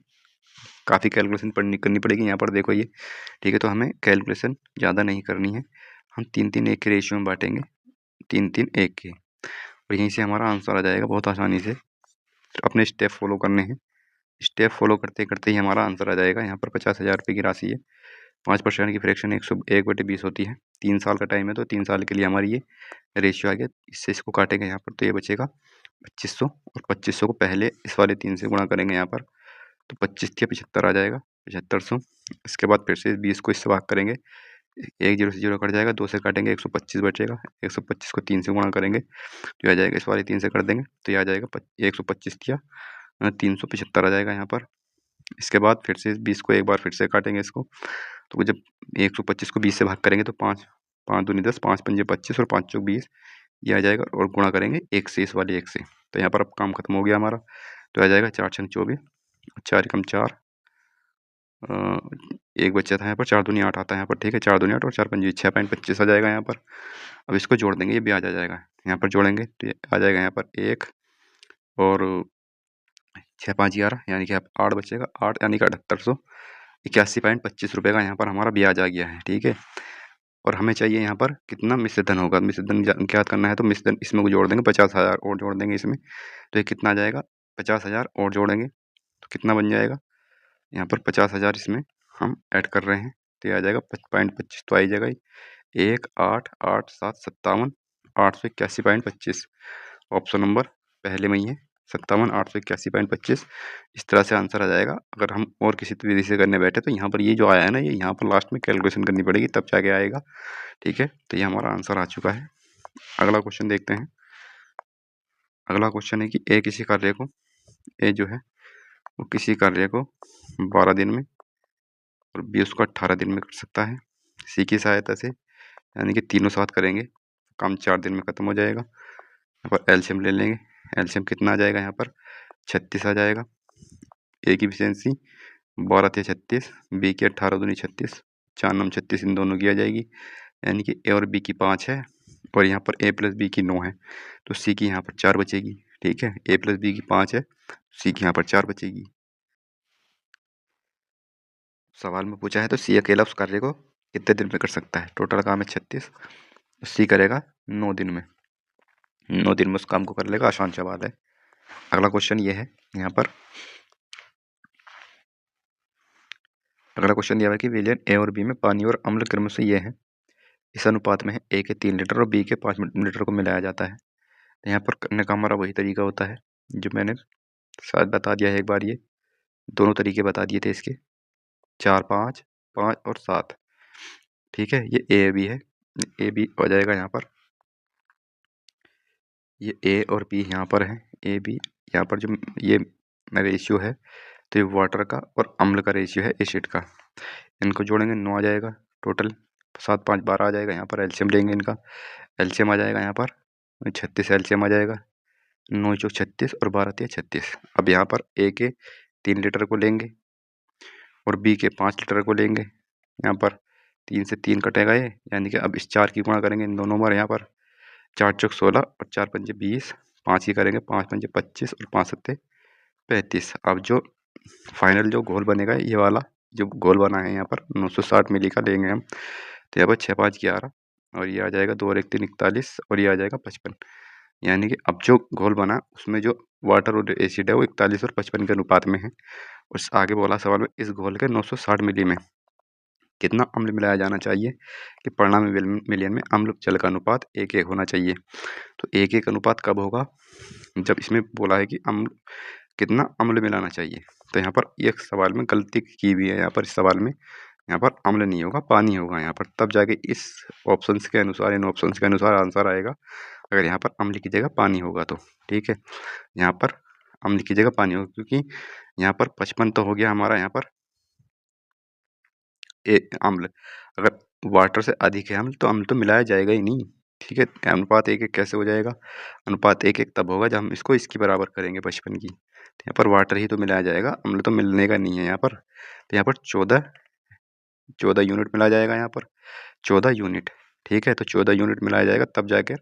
काफ़ी कैलकुलेशन करनी पड़ेगी। यहाँ पर देखो ये, ठीक है। तो हमें कैलकुलेशन ज़्यादा नहीं करनी है, हम 3 3 1 के रेशियो में बांटेंगे, 3 3 1 के, और यहीं से हमारा आंसर आ जाएगा बहुत आसानी से। अपने स्टेप फॉलो करने हैं, स्टेप फॉलो करते करते ही हमारा आंसर आ जाएगा। यहाँ पर 50,000 रुपये की राशि है, 5% की फ्रैक्शन 101/20 होती है। 3 साल का टाइम है, तो 3 साल के लिए हमारी ये रेशियो आ गया। इससे इसको काटेंगे यहाँ पर, तो ये बचेगा 2500, और 2500 को पहले इस वाले 3 से गुणा करेंगे यहाँ पर, तो 25 या 75 आ जाएगा, 7500। इसके बाद फिर से 20 को इससे भाग करेंगे, 1 0 से 0 कट जाएगा, 2 से काटेंगे 125 बचेगा, 125 को 3 से गुणा करेंगे तो आ जाएगा, इस वाले 3 से कर देंगे तो ये आ जाएगा 125 या 375 आ जाएगा यहाँ पर। इसके बाद फिर से 20 को एक बार फिर से काटेंगे इसको, तो जब 125 को 20 से भाग करेंगे तो 5 5 दूनी 10, 5 पंजे 25 और 5 चौक 20, ये आ जाएगा, और गुणा करेंगे 1 से, इस वाले 1 से। तो यहाँ पर अब काम खत्म हो गया हमारा, तो आ जाएगा 4 छंग 24, 4 एकम 4, एक बच्चा था यहाँ पर, 4 दूनी 8 आता है यहाँ पर, ठीक है। 4 दूनी 8 और 4 पंजे 6.25 आ जाएगा यहाँ पर। अब इसको जोड़ देंगे, ये ब्याज आ जाएगा, यहाँ पर जोड़ेंगे तो ये आ जाएगा यहाँ पर 1 और 6 5 11, यानी कि 8 बचेगा, 8 यानी कि 7881.25 रुपये का यहाँ पर हमारा ब्याज आ गया है, ठीक है। और हमें चाहिए यहाँ पर कितना मिश्र धन होगा, मिश्र धन ज्ञात करना है, तो मिश्र धन इसमें जोड़ देंगे, 50,000 और जोड़ देंगे इसमें, तो ये कितना आ जाएगा? 50,000 और जोड़ेंगे तो कितना बन जाएगा? यहाँ पर 50,000 इसमें हम ऐड कर रहे हैं, तो ये आ जाएगा 5.25, तो आ जाएगा 1 8 8 7 57 881.25, ऑप्शन नंबर पहले में ही है 57,881.25। इस तरह से आंसर आ जाएगा। अगर हम और किसी विधि से करने बैठे तो यहाँ पर ये जो आया है ना, ये यहाँ पर लास्ट में कैलकुलेशन करनी पड़ेगी तब जाके आएगा। ठीक है, तो ये हमारा आंसर आ चुका है। अगला क्वेश्चन देखते हैं। अगला क्वेश्चन है कि ए किसी कार्य को, ए जो है वो किसी कार्य को 12 दिन में और बी उसको 18 दिन में कर सकता है। सी की सहायता से, यानी कि तीनों साथ करेंगे, काम 4 दिन में खत्म हो जाएगा। यहाँ पर एलसीएम ले लेंगे। एलसीएम कितना आ जाएगा यहाँ पर? 36 आ जाएगा। ए की एफिशिएंसी 12 × 36, बी की 18 दूनी 36, 4 9 36 इन दोनों की आ जाएगी। यानी कि ए और बी की 5 है और यहाँ पर ए प्लस बी की 9 है, तो सी की यहाँ पर 4 बचेगी। ठीक है, ए प्लस बी की 5 है, सी की यहाँ पर 4 बचेगी। सवाल में पूछा है तो सी अकेला उस कार्य को कितने दिन में कर सकता है? टोटल काम है 36, तो सी करेगा 9 दिन में। 9 दिन में उस काम को कर लेगा। आसान सवाल है। अगला क्वेश्चन ये है यहाँ पर। अगला क्वेश्चन दिया हुआ है कि विलयन ए और बी में पानी और अम्ल क्रम से ये है, इस अनुपात में है ए के 3 लीटर और बी के 5 लीटर को मिलाया जाता है। तो यहाँ पर करने का हमारा वही तरीका होता है जो मैंने शायद बता दिया है एक बार। ये दोनों तरीके बता दिए थे इसके, 4 5 5 और 7। ठीक है, ये ए बी है, ए बी हो जाएगा यहाँ पर। ये ए और बी यहाँ पर है, ए बी यहाँ पर जो ये रेशियो है, तो ये वाटर का और अम्ल का रेशियो है एसिड का। इनको जोड़ेंगे 9 आ जाएगा। टोटल 7 5 12 आ जाएगा। यहाँ पर एलसीएम लेंगे, इनका एलसीएम आ जाएगा यहाँ पर 36 एलसीएम आ जाएगा। 9 चौक 36 और 12 तिया 36। अब यहाँ पर ए के 3 लीटर को लेंगे और बी के 5 लीटर को लेंगे। यहाँ पर 3 से 3 कटेगा ये, यानी कि अब इस 4 की गुणा करेंगे इन दोनों बार। यहाँ पर 4 चौक 16 और 4 पंजे 20, 5 की करेंगे, 5 पंजे 25 और 5 सत्ते 35। अब जो फाइनल जो घोल बनेगा, ये वाला जो घोल बना है यहाँ पर 960 मिली का लेंगे हम। तो यहाँ पर 6 5 11 और ये आ जाएगा 2 और 1 3 41 और ये आ जाएगा 55। यानी कि अब जो घोल बना उसमें जो वाटर और एसिड है वो 41 और 55 के अनुपात में है। उस आगे बोला सवाल में इस घोल के 960 मिली में कितना अम्ल मिलाया जाना चाहिए कि परिणामी मिलियन में अम्ल जल का अनुपात 1:1 होना चाहिए। तो 1:1 अनुपात कब होगा? जब इसमें बोला है कि अम्ल कितना अम्ल मिलाना चाहिए। तो यहाँ पर एक सवाल में गलती की हुई है। यहाँ पर इस सवाल में यहाँ पर अम्ल नहीं होगा, पानी होगा यहाँ पर, तब जाके इस ऑप्शंस के अनुसार, इन ऑप्शंस के अनुसार आंसर आएगा। अगर यहाँ पर अम्ल की जगह पानी होगा तो। ठीक है, यहाँ पर अम्ल की जगह पानी होगा, क्योंकि यहाँ पर 55 तो हो गया हमारा यहाँ पर अम्ल। अगर वाटर से अधिक है अम्ल तो मिलाया जाएगा ही नहीं। ठीक है, अनुपात 1:1 कैसे हो जाएगा? अनुपात 1:1 तब होगा जब हम इसको इसकी बराबर करेंगे 55 की। तो यहाँ पर वाटर ही तो मिलाया जाएगा, अम्ल तो मिलने का नहीं है यहाँ पर। तो यहाँ पर 14 यूनिट मिलाया जाएगा यहाँ पर, 14 यूनिट। ठीक है, तो 14 यूनिट मिलाया जाएगा तब जाकर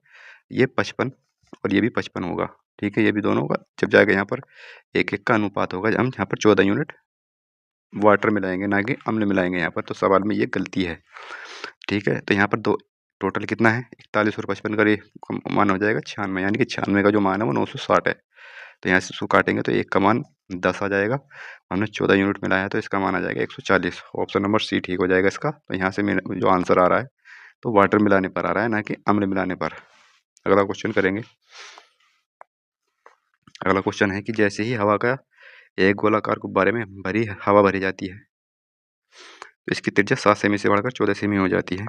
ये 55 और ये भी 55 होगा। ठीक है, ये भी दोनों होगा जब जाएगा यहाँ पर 1:1 का अनुपात होगा। हम यहाँ पर 14 यूनिट वाटर मिलाएंगे, ना कि अम्ल मिलाएंगे यहाँ पर। तो सवाल में ये गलती है। ठीक है, तो यहाँ पर दो टोटल कितना है? 41 और 55 का मान हो जाएगा 96, यानी कि 96 का जो मान है वो 960 है। तो यहाँ से इसको काटेंगे तो 1 का मान 10 आ जाएगा। हमने 14 यूनिट मिलाया है तो इसका मान आ जाएगा 140। ऑप्शन नंबर सी ठीक हो जाएगा इसका। तो यहाँ से जो आंसर आ रहा है तो वाटर मिलाने पर आ रहा है, ना कि अम्ल मिलाने पर। अगला क्वेश्चन करेंगे। अगला क्वेश्चन है कि जैसे ही हवा का एक गोलाकार गुब्बारे में हवा भरी जाती है तो इसकी त्रिज्या 7 सेमी से बढ़कर 14 सेमी हो जाती है।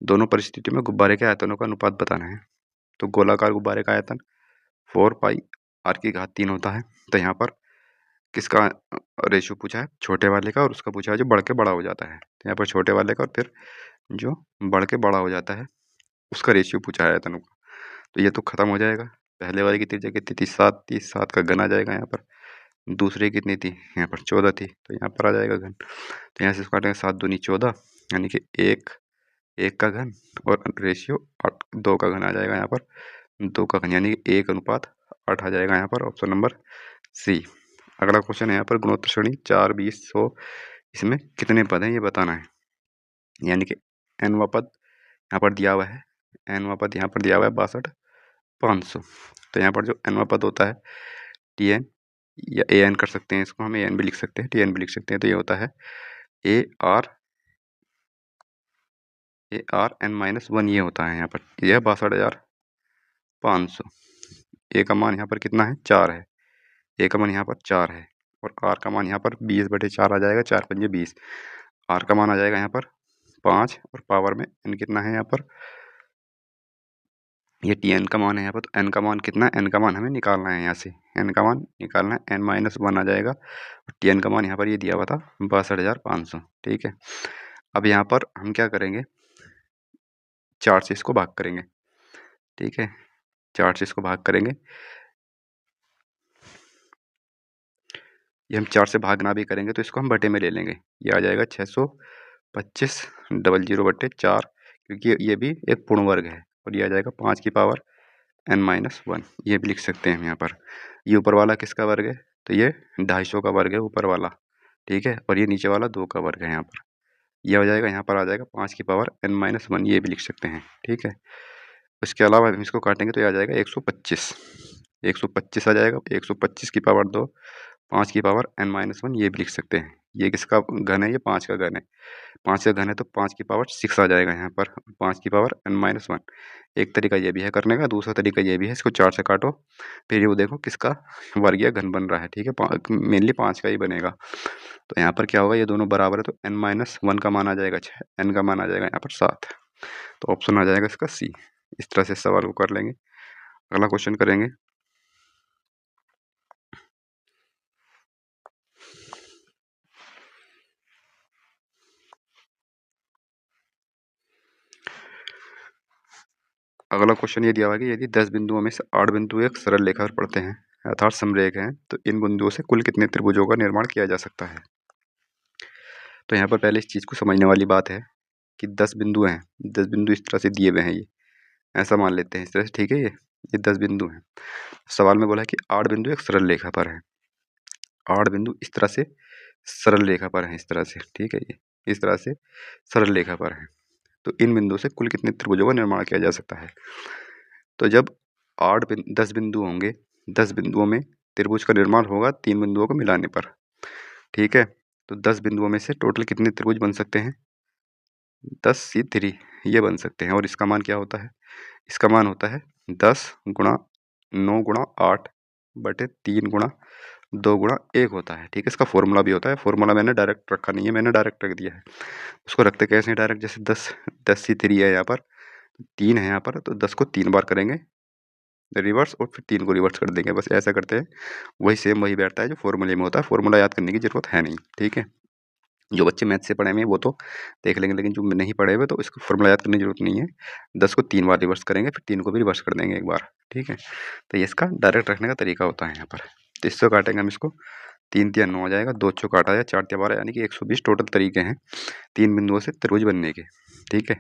दोनों परिस्थितियों में गुब्बारे के आयतनों का अनुपात बताना है। तो गोलाकार गुब्बारे का आयतन 4 पाई r³ होता है। तो यहाँ पर किसका रेशियो पूछा है? छोटे वाले का, और उसका पूछा है जो बढ़ के बड़ा हो जाता है। तो यहाँ पर छोटे वाले का और फिर जो बढ़ के बड़ा हो जाता है उसका रेशियो पूछा है आयतनों का। तो ये तो खत्म हो जाएगा। पहले वाले की त्रिज्या कितनी थी? 7 थी, 7 का घन आ जाएगा यहाँ पर। दूसरे कितनी थी? यहाँ पर 14 थी, तो यहाँ पर आ जाएगा घन। तो यहाँ से काटेंगे 7 दूनी 14, यानी कि 1 का घन और रेशियो 2 का घन आ जाएगा यहाँ पर। 2 का घन यानी कि 1:8 आ जाएगा यहाँ पर। Option number C. अगला क्वेश्चन है यहाँ पर गुणोत्तर श्रेणी 4 20 100, इसमें कितने पद हैं ये बताना है। यानी कि nवां पद यहाँ पर दिया हुआ है, nवां पद यहाँ पर दिया हुआ है 62 500। तो यहाँ पर जो nवां पद होता है tn या an कर सकते हैं इसको, हम an भी लिख सकते हैं, tn भी लिख सकते हैं। तो ये होता है ARn-1, ये होता है यहाँ पर। यह 62,500 ए का मान यहाँ पर कितना है 4 है, ए का मान यहाँ पर 4 है और आर का मान यहाँ पर 20/4 आ जाएगा, 4 पंजे 20। आर का मान आ जाएगा यहाँ पर 5 और पावर में एन कितना है यहाँ पर, ये टी एन का मान है यहाँ पर, तो एन का मान कितना है, एन का मान हमें निकालना है यहाँ से, एन का मान निकालना है, n-1 आ जाएगा और टी एन का मान यहाँ पर ये दिया हुआ था 62,500। ठीक है, अब यहाँ पर हम क्या करेंगे, 4 से इसको भाग करेंगे। ठीक है, 4 से इसको भाग करेंगे, ये हम 4 से भाग ना भी करेंगे तो इसको हम बटे में ले लेंगे, ये आ जाएगा 625/0/4, क्योंकि ये भी एक पूर्ण वर्ग है और ये आ जाएगा 5 की पावर n-1, ये भी लिख सकते हैं हम यहाँ पर। ये ऊपर वाला किसका वर्ग है, तो ये 250 का वर्ग है ऊपर वाला। ठीक है, और ये नीचे वाला 2 का वर्ग है यहाँ पर, ये हो जाएगा यहाँ पर आ जाएगा 5 की पावर n-1, ये भी लिख सकते हैं। ठीक है, उसके अलावा हम इसको काटेंगे तो ये आ जाएगा 125, 125 आ जाएगा, 125 की पावर 2, 5 की पावर n-1, ये भी लिख सकते हैं। ये किसका घन है, ये 5 का घन है, 5 का घन है तो 5 की पावर 6 आ जाएगा यहाँ पर, 5 की पावर n-1। एक तरीका ये भी है करने का, दूसरा तरीका ये भी है, इसको 4 से काटो, फिर ये देखो किसका वर्गीय घन बन रहा है। ठीक है, मेनली 5 का ही बनेगा, तो यहाँ पर क्या होगा, ये दोनों बराबर है तो n-1 का मान आ जाएगा 6, n का मान आ जाएगा यहाँ पर 7, तो ऑप्शन आ जाएगा इसका सी। इस तरह से सवाल को कर लेंगे। अगला क्वेश्चन करेंगे, अगला क्वेश्चन ये दिया हुआ है कि यदि 10 बिंदुओं में से 8 बिंदु एक सरल रेखा पर पड़ते हैं अर्थात समरेख हैं, तो इन बिंदुओं से कुल कितने त्रिभुजों का निर्माण किया जा सकता है। तो यहाँ पर पहले इस चीज़ को समझने वाली बात है कि 10 बिंदु हैं, 10 बिंदु इस तरह से दिए हुए हैं, ये ऐसा मान लेते हैं इस तरह से। ठीक है, ये 10 बिंदु हैं। सवाल में बोला है कि 8 बिंदु एक सरल रेखा पर है, 8 बिंदु इस तरह से सरल रेखा पर हैं, इस तरह से। ठीक है, ये इस तरह से सरल रेखा पर है, तो इन बिंदुओं से कुल कितने त्रिभुजों का निर्माण किया जा सकता है। तो जब 10 बिंदु होंगे, 10 बिंदुओं में त्रिभुज का निर्माण होगा 3 बिंदुओं को मिलाने पर। ठीक है, तो 10 बिंदुओं में से टोटल कितने त्रिभुज बन सकते हैं, 10C3 ये बन सकते हैं। और इसका मान क्या होता है, इसका मान होता है 10 गुणा 9 गुणा 8 बटे 3 गुणा 2 गुणा 1 होता है। ठीक है, इसका फॉर्मूला भी होता है, फॉर्मूला मैंने डायरेक्ट रखा नहीं है, मैंने डायरेक्ट रख दिया है। उसको रखते कैसे हैं डायरेक्ट, जैसे 10C3 है यहाँ पर, 3 है यहाँ पर, तो 10 को 3 बार करेंगे रिवर्स और फिर 3 को रिवर्स कर देंगे, बस ऐसा करते हैं। वही सेम वही बैठता है जो फॉर्मूले में होता है, फॉर्मूला याद करने की ज़रूरत है नहीं। ठीक है, जो बच्चे मैथ से पढ़े हुए हैं वो तो देख लेंगे, लेकिन जो नहीं पढ़े हुए तो इसको फॉर्मूला याद करने की जरूरत नहीं है। 10 को 3 बार रिवर्स करेंगे, फिर 3 को भी रिवर्स कर देंगे एक बार। ठीक है, तो ये इसका डायरेक्ट रखने का तरीका होता है यहाँ पर। तो इससे काटेंगे हम इसको, 3 तिया 9 हो जाएगा, 2 चौक 8 आया, 4 तिया 12, यानी कि 120 टोटल तरीके हैं 3 बिंदुओं से त्रिभुज बनने के। ठीक है,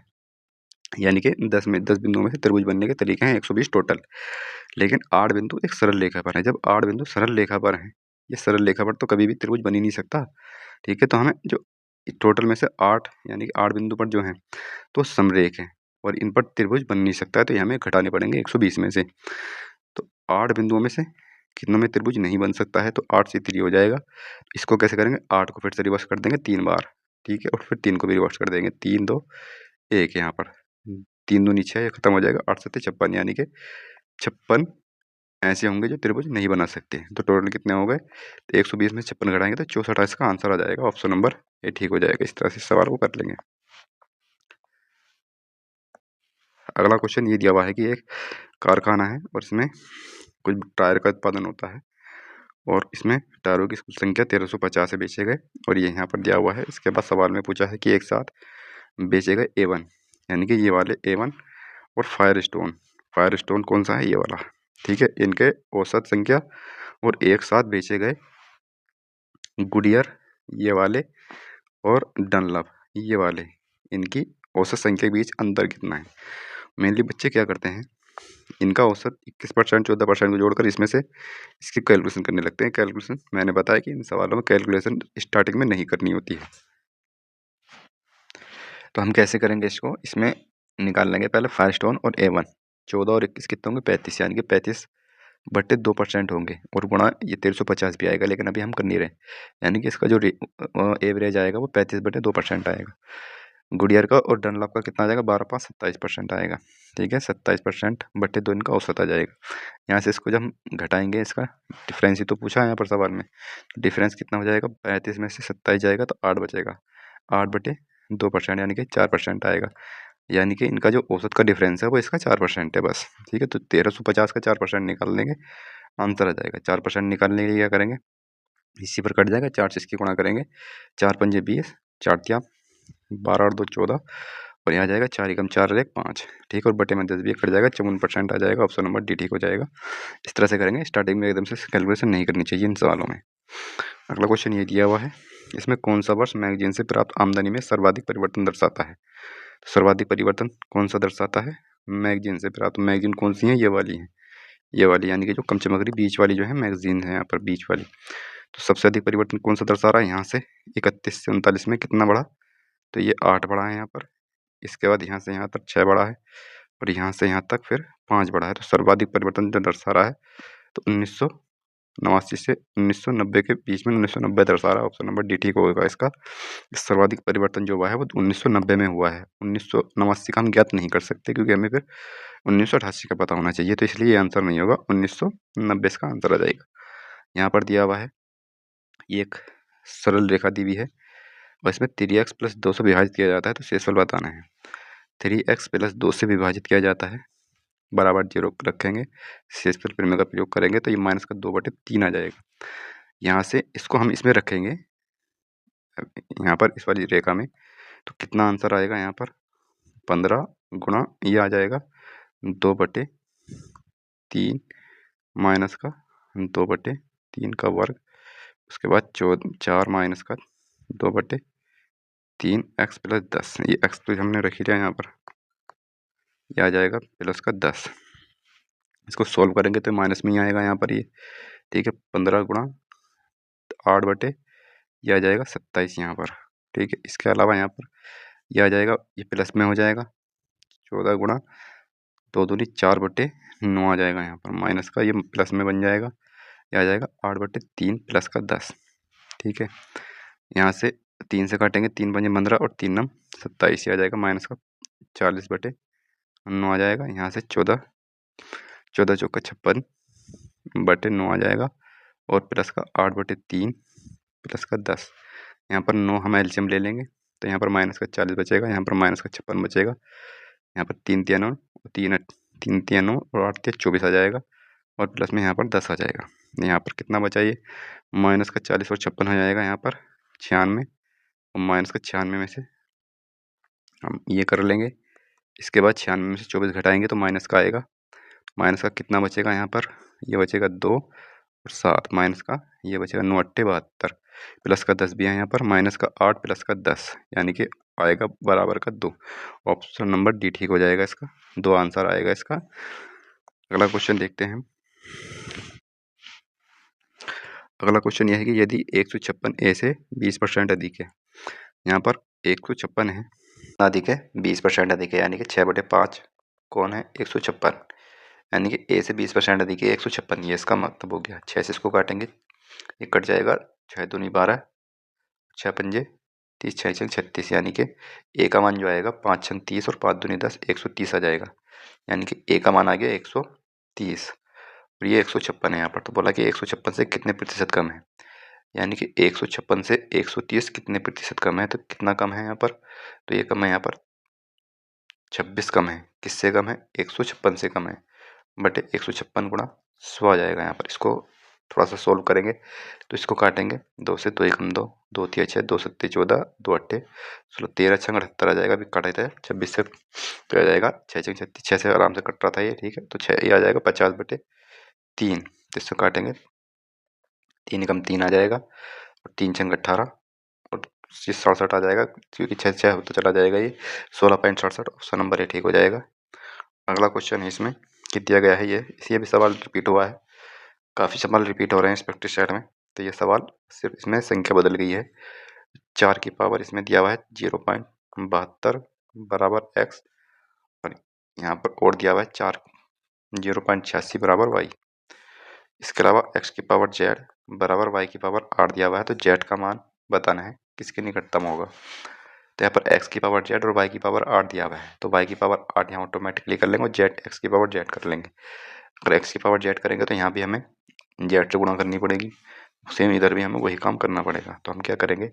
यानी कि 10 बिंदुओं में से त्रिभुज बनने के तरीके हैं 120 टोटल। लेकिन 8 बिंदु एक सरल रेखा पर है, जब 8 बिंदु सरल रेखा पर हैं, ये सरल रेखा पर तो कभी भी त्रिभुज बन ही नहीं सकता। ठीक है, तो हमें जो टोटल में से 8 यानी कि 8 बिंदु पर जो हैं तो समरेख हैं और इन पर त्रिभुज बन नहीं सकता है, तो ये हमें घटाने पड़ेंगे 120 में से। तो 8 बिंदुओं में से कितनों में त्रिभुज नहीं बन सकता है, तो 8C3 हो जाएगा। इसको कैसे करेंगे, 8 को फिर से रिवर्स कर देंगे 3 बार। ठीक है, और फिर 3 को भी रिवर्स कर देंगे, 3 2 1 यहाँ पर 3 दूनी 6, ये खत्म हो जाएगा, 8 7 56, यानी कि 56 ऐसे होंगे जो त्रिभुज नहीं बना सकते। तो टोटल कितने हो गए, तो 120 में 56 घटाएंगे तो 64 इसका आंसर आ जाएगा, ऑप्शन नंबर ए ठीक हो जाएगा। इस तरह से सवाल को कर लेंगे। अगला क्वेश्चन ये दिया हुआ है कि एक कारखाना है और इसमें कुछ टायर का उत्पादन होता है और इसमें टायरों की कुल संख्या 1350 से बेचे गए और ये यहाँ पर दिया हुआ है। इसके बाद सवाल में पूछा है कि एक साथ बेचे गए A1, यानी कि ये वाले A1 और फायर स्टोन कौन सा है, ये वाला। ठीक है, इनके औसत संख्या और एक साथ बेचे गए गुडियर ये वाले और डनलप ये वाले, इनकी औसत संख्या के बीच अंतर कितना है। मेनली बच्चे क्या करते हैं, इनका औसत 21% 14% को जोड़कर इसमें से इसकी कैलकुलेशन करने लगते हैं। कैलकुलेशन मैंने बताया कि इन सवालों में कैलकुलेशन स्टार्टिंग में नहीं करनी होती है। तो हम कैसे करेंगे इसको, इसमें निकाल लेंगे पहले फायरस्टोन और A1, 14 और 21 कितने होंगे 35, यानी कि 35/2% होंगे और गुणा ये 1350 भी आएगा, लेकिन अभी हम कर नहीं रहे, यानी कि इसका जो एवरेज आएगा वो 35/2% आएगा। गुडियर का और डनलॉप का कितना आ जाएगा, 12 5 27% आएगा। ठीक है, 27% बटे 2 इनका औसत आ जाएगा। यहाँ से इसको जब हम घटाएंगे, इसका डिफरेंस ही तो पूछा है यहाँ पर सवाल में, डिफरेंस कितना हो जाएगा, 35 में से 27 जाएगा तो 8 बचेगा, 8/2% यानी कि 4% आएगा। यानी कि इनका जो औसत का डिफरेंस है वो इसका 4% है बस। ठीक है, तो 1350 का 4% निकाल लेंगे, आंसर आ जाएगा। 4% निकालने के लिए क्या करेंगे, इसी पर कट जाएगा, 4 से इसकी गुणा करेंगे, 4 पंजे 20, 4 तिया 12 और 2 14, और यहाँ जाएगा 4 एकम 4 और 1 5। ठीक, और बटे में 10 भी कट जाएगा, 54% आ जाएगा। ऑप्शन नंबर डी ठीक हो जाएगा। इस तरह से करेंगे, स्टार्टिंग में एकदम से कैलकुलेशन नहीं करनी चाहिए इन सवालों में। अगला क्वेश्चन ये दिया हुआ है, इसमें कौन सा वर्ष मैगजीन से प्राप्त आमदनी में सर्वाधिक परिवर्तन दर्शाता है। सर्वाधिक परिवर्तन कौन सा दर्शाता है, मैगजीन से प्राप्त। मैगजीन कौन सी है, ये वाली है, ये वाली, यानी कि जो कम चमक बीच वाली जो है मैगजीन है यहाँ पर बीच वाली। तो सबसे अधिक परिवर्तन कौन सा दर्शा रहा है, यहाँ से 31 से 39 में कितना बढ़ा, तो ये 8 बढ़ा है यहाँ पर। इसके बाद यहाँ से यहाँ तक 6 बढ़ा है, और यहाँ से यहाँ तक फिर 5 बढ़ा है। तो सर्वाधिक परिवर्तन जो दर्शा रहा है, तो 1989 से 1990 के बीच में 1990 दर्शा रहा है। ऑप्शन नंबर डी ठीक होगा इसका। सर्वाधिक परिवर्तन जो हुआ है वो 1990 में हुआ है। 1989 का हम ज्ञात नहीं कर सकते, क्योंकि हमें फिर 1988 का पता होना चाहिए, तो इसलिए ये आंसर नहीं होगा, 1990 इसका आंसर आ जाएगा। यहाँ पर दिया हुआ है, ये एक सरल रेखा दी हुई है, और इसमें 3x + 2 से विभाजित किया जाता है, तो शेषफल बताना है। 3x + 2 से विभाजित किया जाता है, बराबर 0 रखेंगे, शेषफल प्रमेय का प्रयोग करेंगे, तो ये -2/3 आ जाएगा। यहाँ से इसको हम इसमें रखेंगे, यहाँ पर इस वाली रेखा में, तो कितना आंसर आएगा यहाँ पर, 15 गुणा ये आ जाएगा 2/3 माइनस का 2/3 का वर्ग, उसके बाद 4 माइनस का 2/3 x + 10। ये x तो हमने रख ही लिया यहाँ पर, ये आ जाएगा प्लस का 10। इसको सॉल्व करेंगे तो माइनस में ही आएगा यहाँ पर ये। ठीक है, 15 गुणा 8 ये आ जाएगा 27 यहाँ पर। ठीक है, इसके अलावा यहाँ पर ये आ जाएगा, ये प्लस में हो जाएगा, 14 गुणा 2 दूनी 4/9 आ जाएगा यहाँ पर, माइनस का ये प्लस में बन जाएगा, ये आ जाएगा 8/3 प्लस का 10। ठीक है, यहाँ से 3 से काटेंगे, 3 पंजे 15 और 3 नम 27, आ जाएगा माइनस का 40/9 आ जाएगा। यहाँ से 14 चौका 56/9 आ जाएगा, और प्लस का 8/3 प्लस का 10। यहाँ पर 9 हम एलसीएम ले लेंगे, तो यहाँ पर माइनस का 40 बचेगा, यहाँ पर माइनस का 56 बचेगा, यहाँ पर 3 तिया 9, 3 तिया 9 और 8 तिया 24 आ जाएगा, और प्लस में यहाँ पर 10 आ जाएगा। यहाँ पर कितना बचा, ये माइनस का 40 और 56 हो जाएगा यहाँ पर 96, और माइनस का 96 में से हम ये कर लेंगे। इसके बाद 96 में से 24 घटाएंगे तो माइनस का आएगा, माइनस का कितना बचेगा यहाँ पर, ये बचेगा 2 और 7, माइनस का ये बचेगा 9 8 72, प्लस का 10 भी है यहाँ पर, माइनस का 8 प्लस का 10, यानी कि आएगा बराबर का 2। ऑप्शन नंबर डी ठीक हो जाएगा इसका, 2 आंसर आएगा इसका। अगला क्वेश्चन देखते हैं। अगला क्वेश्चन यह है कि यदि 156 ए से 20% अधिक है, यहाँ पर 156 है, अधिक है 20% अधिक है, यानी कि 6/5 कौन है, 156, यानी कि ए से 20% अधिक है 156, ये इसका मतलब हो गया। 6 से इसको काटेंगे, ये कट जाएगा, 6 दूनी 12, 6 पंजे 30, 6 छंग 36, यानी कि ए का मान जो आएगा 5 छंग 30 और 5 दूनी 10, 130 आ जाएगा, यानी कि ए का मान आ गया 130, और ये 156 है यहाँ पर। तो बोला कि 156 से कितने प्रतिशत कम है, यानी कि 156 से 130 कितने प्रतिशत कम है, तो कितना कम है यहाँ पर, तो ये कम है यहाँ पर 26 कम है। किससे कम है, 156 से कम है, बटे 156 गुणा 100 आ जाएगा यहाँ पर। इसको थोड़ा सा सोल्व करेंगे, तो इसको काटेंगे, 2 से 2 एकम 2, 2 तिया 6, 2 सत्ते 14, 2 अट्ठे 16, 13 छंग 78 आ जाएगा, अभी काटा था 26 से, तो आ जाएगा 6 छंग 36, 6 से आराम से कट रहा था ये। ठीक है, तो 6 ये आ जाएगा 50/3, तो इससे काटेंगे, 3 एकम 3 आ जाएगा, और 3 छंग 18, और 67 आ जाएगा, क्योंकि 6 6 तो चला जाएगा, ये 16.67, ऑप्शन नंबर ए ठीक हो जाएगा। अगला क्वेश्चन है इसमें कि दिया गया है, ये भी सवाल रिपीट हुआ है, काफ़ी सवाल रिपीट हो रहे हैं इस प्रैक्टिस सेट में। तो ये सवाल सिर्फ इसमें संख्या बदल गई है, 4 की पावर इसमें दिया हुआ है 0.72 बराबर एक्स, और यहाँ पर और दिया हुआ है 4 0.86 बराबर वाई। इसके अलावा एक्स की पावर जेड बराबर वाई की पावर 8 दिया हुआ है, तो जेड का मान बताना है किसके निकटतम होगा। तो यहाँ पर x की पावर z और y की पावर 8 दिया हुआ है, तो y की पावर 8 यहाँ ऑटोमेटिकली कर लेंगे और z x की पावर z कर लेंगे। अगर x की पावर z करेंगे तो यहाँ भी हमें z से गुणा करनी पड़ेगी, सेम इधर भी हमें वही काम करना पड़ेगा। तो हम क्या करेंगे,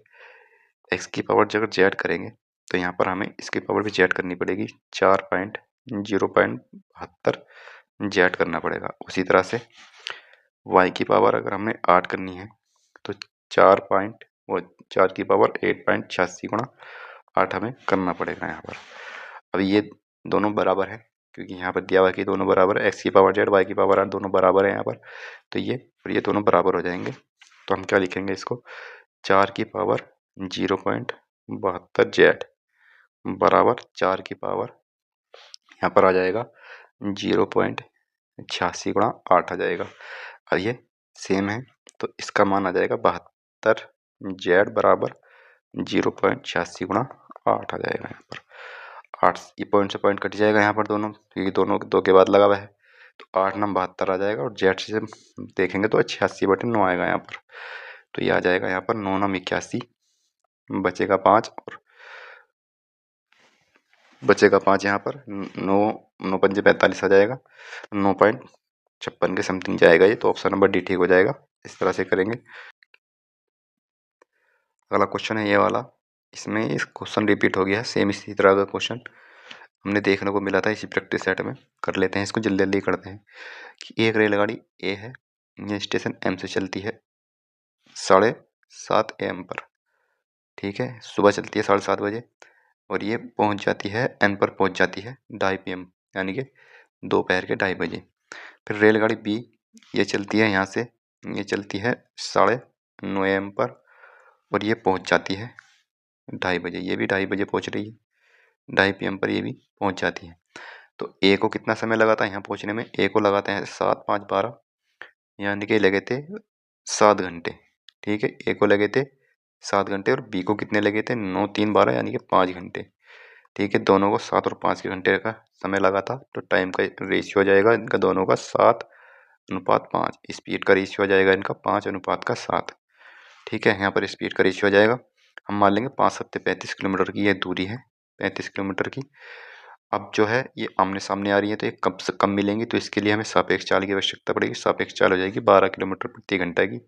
x की पावर अगर z करेंगे तो यहाँ पर हमें इसकी पावर भी z करनी पड़ेगी, 4.072 z करना पड़ेगा। उसी तरह से y की पावर अगर हमें 8 करनी है तो 4 की पावर 8.86 गुणा 8 हमें करना पड़ेगा यहाँ पर। अब ये दोनों बराबर है क्योंकि यहाँ पर दिया हुआ है कि दोनों बराबर है, x की पावर z y की पावर 8 दोनों बराबर है यहाँ पर, तो ये दोनों बराबर हो जाएंगे। तो हम क्या लिखेंगे इसको, 4 की पावर 0.72 z बराबर 4 की पावर यहाँ पर आ जाएगा 0.86 गुणा 8 आ जाएगा। और ये सेम है तो इसका मान आ जाएगा 72 z बराबर 0.86 गुणा 8 आ जाएगा। यहाँ पर 8 ये पॉइंट से पॉइंट कट जाएगा यहाँ पर दोनों, क्योंकि दोनों दो के बाद लगा हुआ है, तो 8 9 72 आ जाएगा और जेड से देखेंगे तो 86/9 आएगा यहाँ पर। तो ये आ जाएगा यहाँ पर 9 9 81, बचेगा 5 और बचेगा 5 यहाँ पर 9 9 पंजे 45 आ जाएगा, 9.56 के समथिंग जाएगा ये। तो ऑप्शन नंबर डी ठीक हो जाएगा। इस तरह से करेंगे। अगला क्वेश्चन है ये वाला, इसमें इस क्वेश्चन रिपीट हो गया है, सेम इसी तरह का क्वेश्चन हमने देखने को मिला था इसी प्रैक्टिस सेट में। कर लेते हैं इसको, जल्दी जल्दी करते हैं। कि एक रेलगाड़ी ए है, ये स्टेशन एम से चलती है 7:30 AM पर, ठीक है, सुबह चलती है 7:30 बजे और ये पहुंच जाती है एन पर, पहुंच जाती है 2:30 PM यानी कि दोपहर के 2:30 बजे। फिर रेलगाड़ी बी ये चलती है यहाँ से, ये चलती है 9:30 AM पर और ये पहुंच जाती है 2:30 बजे, ये भी 2:30 बजे पहुंच रही है, 2:30 PM पर ये भी पहुंच जाती है। तो ए को कितना समय लगा था यहाँ पहुंचने में, ए को लगाते हैं 7 5 12 यानी कि लगे थे 7 घंटे, ठीक है, ए को लगे थे 7 घंटे और बी को कितने लगे थे 9 3 12 यानी कि 5 घंटे, ठीक है। दोनों को 7 और 5 के घंटे का समय लगा था, तो टाइम का रेशियो हो जाएगा इनका दोनों का 7:5, स्पीड का रेशियो हो जाएगा इनका 5:7, ठीक है। यहाँ पर स्पीड का रेशियो हो जाएगा, हम मान लेंगे 5 7 35 किलोमीटर की ये दूरी है, 35 किलोमीटर की। अब जो है ये आमने सामने आ रही है तो ये कम से कम मिलेंगी, तो इसके लिए हमें सापेक्ष चाल की आवश्यकता पड़ेगी। सापेक्ष चाल हो जाएगी 12 किलोमीटर प्रति घंटा की,